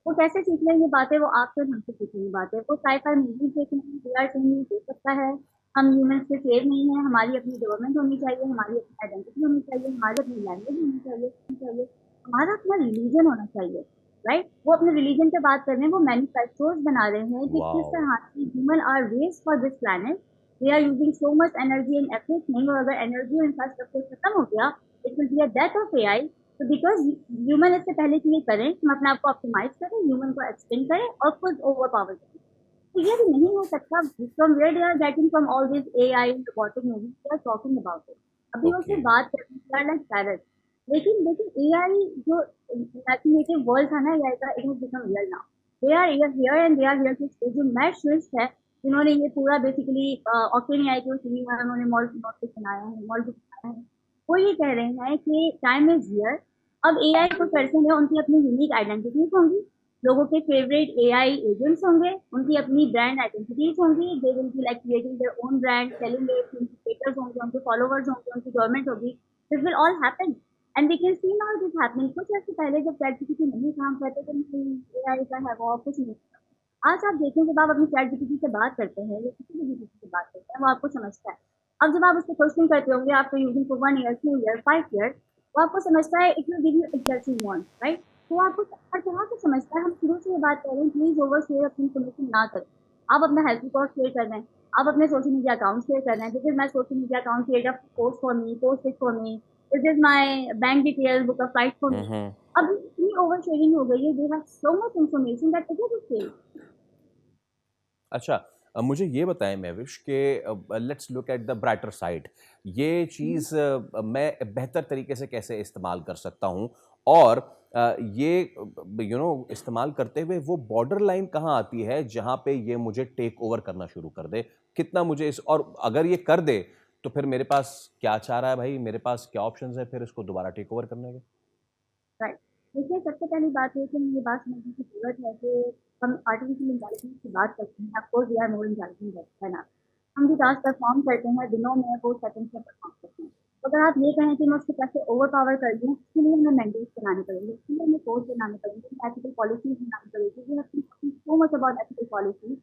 वो कैसे सीख लेंगे बातें? वो आपसे हमसे सीखेंगे बातें। वो साई-फाई मूवीज देखेंगे, एआई नहीं देख सकता है, हम ह्यूमंस से सेव नहीं है, हमारी अपनी गवर्नमेंट होनी चाहिए, हमारी अपनी आइडेंटिटी होनी चाहिए, हमारी अपनी लैंग्वेज होनी चाहिए, हमारा अपना रिलीजन होना चाहिए, राइट? वो अपने रिलीजन पे बात कर रहे हैं, वो मैनिफेस्टोज बना रहे हैं कि किस वाओ तरह से human are waste for this planet, we are using so much energy and everything, और अगर एनर्जी और इंफ्रास्ट्रक्चर खत्म हो गया, it will be a death of AI. तो बिकॉज ह्यूमन इससे पहले कि ये करें, हम अपने आप को ऑप्टिमाइज करें, ह्यूमन को एक्सटेंड करें और खुद ओवर पावर करें, तो ये भी नहीं हो सकता। From where they are getting from all this AI robotic movies, they are talking about it. अभी वो सिर्फ बात कर रहे हैं लाइक पैरट, लेकिन देखिए एआई जो इमेजिनेटिव वर्ल्ड था ना एआई का, it has become real now. They are here and they are here to stay. जो मैट स्विफ्ट है जिन्होंने ये पूरा बेसिकली ऑकेन एआई को सीरीज में उन्होंने मॉडल बनाया है, मॉडल बनाया है, वो ये कह रहे हैं कि टाइम इज हियर। अब एआई को करते हैं, उनकी अपनी यूनिक आइडेंटिटीज होंगी, लोगों के फेवरेट एआई एजेंट्स होंगे, उनकी अपनी ब्रांड आइडेंटिटीज होंगी, they will be like creating their own brand, selling it, उनके क्रिएटर्स होंगे, उनके फॉलोवर्स होंगे, उनकी गवर्नमेंट होगी। This will all happen and we can see now this happening. कुछ ऐसे पहले जब चैटजीपीटी नहीं काम करते थे, एआई का है वो कुछ नहीं। आज आप देखें जब आप अपनी चैटजीपीटी से बात करते हैं या किसी भी जीपीटी से बात करते हैं, वो आपको समझता है। अब जब आप उससे क्वेश्चन करते होंगे after using for 1 year, 2 year, 5 year, वो आपको समझता है, it will give you exactly you want, right? तो आपको हर तरह से समझता है। हम शुरू से ये बात कर रहे हैं, प्लीज ओवर शेयर अपनी इन्फॉर्मेशन ना करें। आप अपना हेल्थ रिकॉर्ड शेयर कर रहे हैं, आप अपने सोशल मीडिया अकाउंट शेयर कर रहे हैं, this is my social media account, create a post for me, post it for me, this is my bank detail, book a flight for me. अब इतनी ओवर शेयरिंग हो गई है, they have so much information that it is safe. अच्छा, मुझे ये बताएं महविश कि let's look at the brighter side. ये चीज़ मैं बेहतर तरीके से कैसे इस्तेमाल कर सकता हूँ, और ये इस्तेमाल करते हुए वो बॉर्डर लाइन कहाँ आती है जहाँ पे ये मुझे टेक ओवर करना शुरू कर दे, कितना मुझे इस, और अगर ये कर दे तो फिर मेरे पास क्या चारा है भाई, मेरे पास क्या ऑप्शंस है फिर इसको दोबारा टेक ओवर करने के? राइट। देखिए, सबसे पहली बात है कि ये बात समझने की ज़रूरत है कि हम आर्टिफिशियल इंटेलिजेंस की बात करते हैं, of course we are more intelligent है ना। हम जो टास्क परफॉर्म करते हैं दिनों में वो सेकंड्स में परफॉर्म करते हैं। तो अगर आप ये कहें कि मैं उसको कैसे ओवर पावर कर दूँ, उसके लिए हमें मैंडेट्स बनाने पड़ेंगे, उसके लिए हमें कोर्स बनाने पड़ेंगे, एथिकल पॉलिसीज बनानी पड़ेगी। We have to think so much about ethical policies.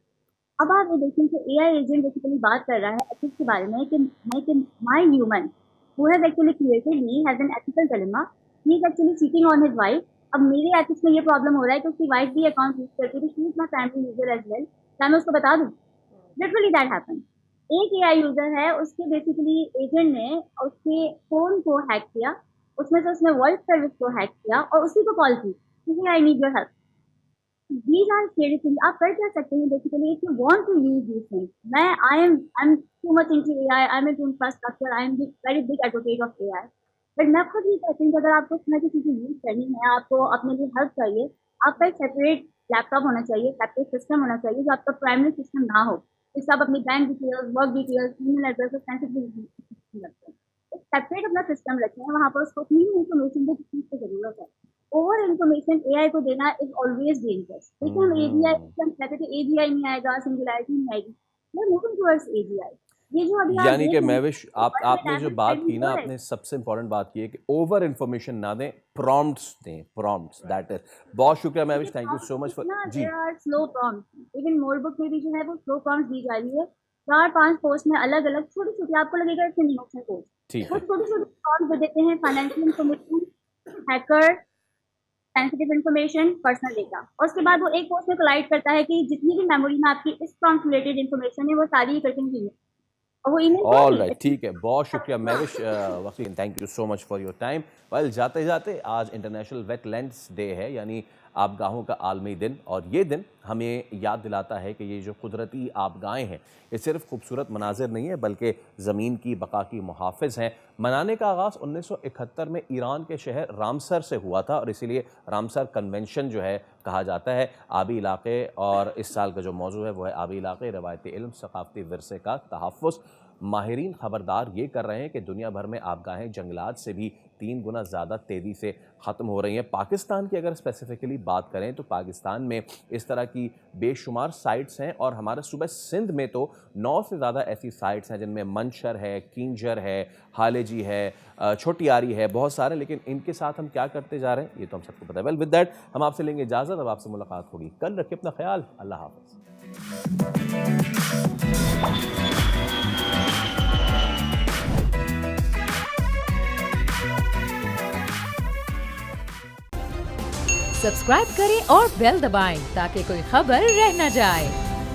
अब आप ये देखें कि एआई एजेंट बेसिकली बात कर रहा है एथिक्स के बारे में कि my human who has actually created me has an ethical dilemma, he is actually cheating on his wife. अब मेरे एथिक्स में ये प्रॉब्लम हो रहा है कि उसकी वाइफ भी अकाउंट यूज करती है, she is my primary user as well, क्या मैं उसको बता दूं? Literally that happen. एक एआई यूजर है, उसके बेसिकली एजेंट ने उसके फोन को हैक किया, उसमें से उसने वॉइस सर्विस को हैक किया और उसी को कॉल की, I need your help. These are scary things. आप कर क्या सकते हैं basically if you want to use these things. I'm too much into AI. I'm into infrastructure. I'm a very big advocate of AI. But मैं खुद ही कहती हूँ कि अगर आपको इस तरह की चीज़ें यूज करनी है, आपको अपने लिए हेल्प चाहिए, आपका एक सेपरेट लैपटॉप होना चाहिए, सेपरेट सिस्टम होना चाहिए जो आपका प्राइमरी सिस्टम ना हो, जिससे आप अपनी bank details, work details, email address, sensitive रखते हैं। एक सेपरेट अपना सिस्टम रखें, वहाँ पर उसको अपनी इन्फॉर्मेशन की चीज़ की जरूरत है। ओवर इन्फॉर्मेशन एआई को देना इज ऑलवेज डेंजरस। देखिए, हम एजीआई कहते थे एजीआई नहीं आएगा, सिंगुलैरिटी नहीं आएगी, we are moving towards AGI. ये जो अभी यानी कि महविश आपने जो बात की ना, आपने सबसे इंपॉर्टेंट बात की है कि ओवर इन्फॉर्मेशन ना दें, प्रॉम्प्ट्स दें, प्रॉम्प्ट्स, दैट इज। बहुत शुक्रिया Mahvish, thank you so much for जी। There are slow prompts, even मोरबुक में भी जो है वो स्लो प्रॉम्प्ट्स दी जा रही है, 4-5 पोस्ट में अलग अलग छोटी-छोटी, आपको लगेगा इसमें नहीं ऑप्शन कोड, ठीक वो है, छोटी-छोटी प्रॉम्प्ट दे देते हैं, financial information, hacker, sensitive information, personal data, और उसके बाद वो एक पोस्ट में कोलाइड करता है कि जितनी भी मेमोरी में आपकी इस प्रॉम्प्ट रिलेटेड इन्फॉर्मेशन है वो सारी इकट्ठी की है और वो ईमेल ऑल राइट, ठीक है। बहुत शुक्रिया महविश वकील, thank you so much for your time. Well, जाते जाते आज इंटरनेशनल वेटलैंड्स डे है, यानी आबगाहों का आलमी दिन, और ये दिन हमें याद दिलाता है कि ये जो कुदरती आबगाहें हैं ये सिर्फ खूबसूरत मनाजिर नहीं है बल्कि ज़मीन की बका की मुहाफ़िज़ हैं। मनाने का आगाज़ 1971 में ईरान के शहर रामसर से हुआ था और इसीलिए रामसर कन्वेंशन जो है कहा जाता है आबी इलाके, और इस साल का जो मौजू है वो है आबी इलाके, रवायती इल्म, सकाफ़ती विरसे का तहफ़्फ़ुज़। माहिरीन खबरदार ये कर रहे हैं कि दुनिया भर में आबगाहें जंगलात से भी 3 गुना ज़्यादा तेज़ी से ख़त्म हो रही हैं। पाकिस्तान की अगर स्पेसिफ़िकली बात करें तो पाकिस्तान में इस तरह की बेशुमार साइट्स हैं, और हमारे सूबे सिंध में तो 9 से ज़्यादा ऐसी साइट्स हैं जिनमें मंशर है, कींजर है, हालेजी है, छोटी आरी है, बहुत सारे। लेकिन इनके साथ हम क्या करते जा रहे हैं ये तो हम सबको पता है। वेल, विद दैट हम आपसे लेंगे इजाज़त, अब आपसे मुलाकात होगी कल। रखिए अपना ख्याल, अल्लाह हाफ़िज़। सब्सक्राइब करें और बेल दबाएं ताकि कोई खबर रह न जाए।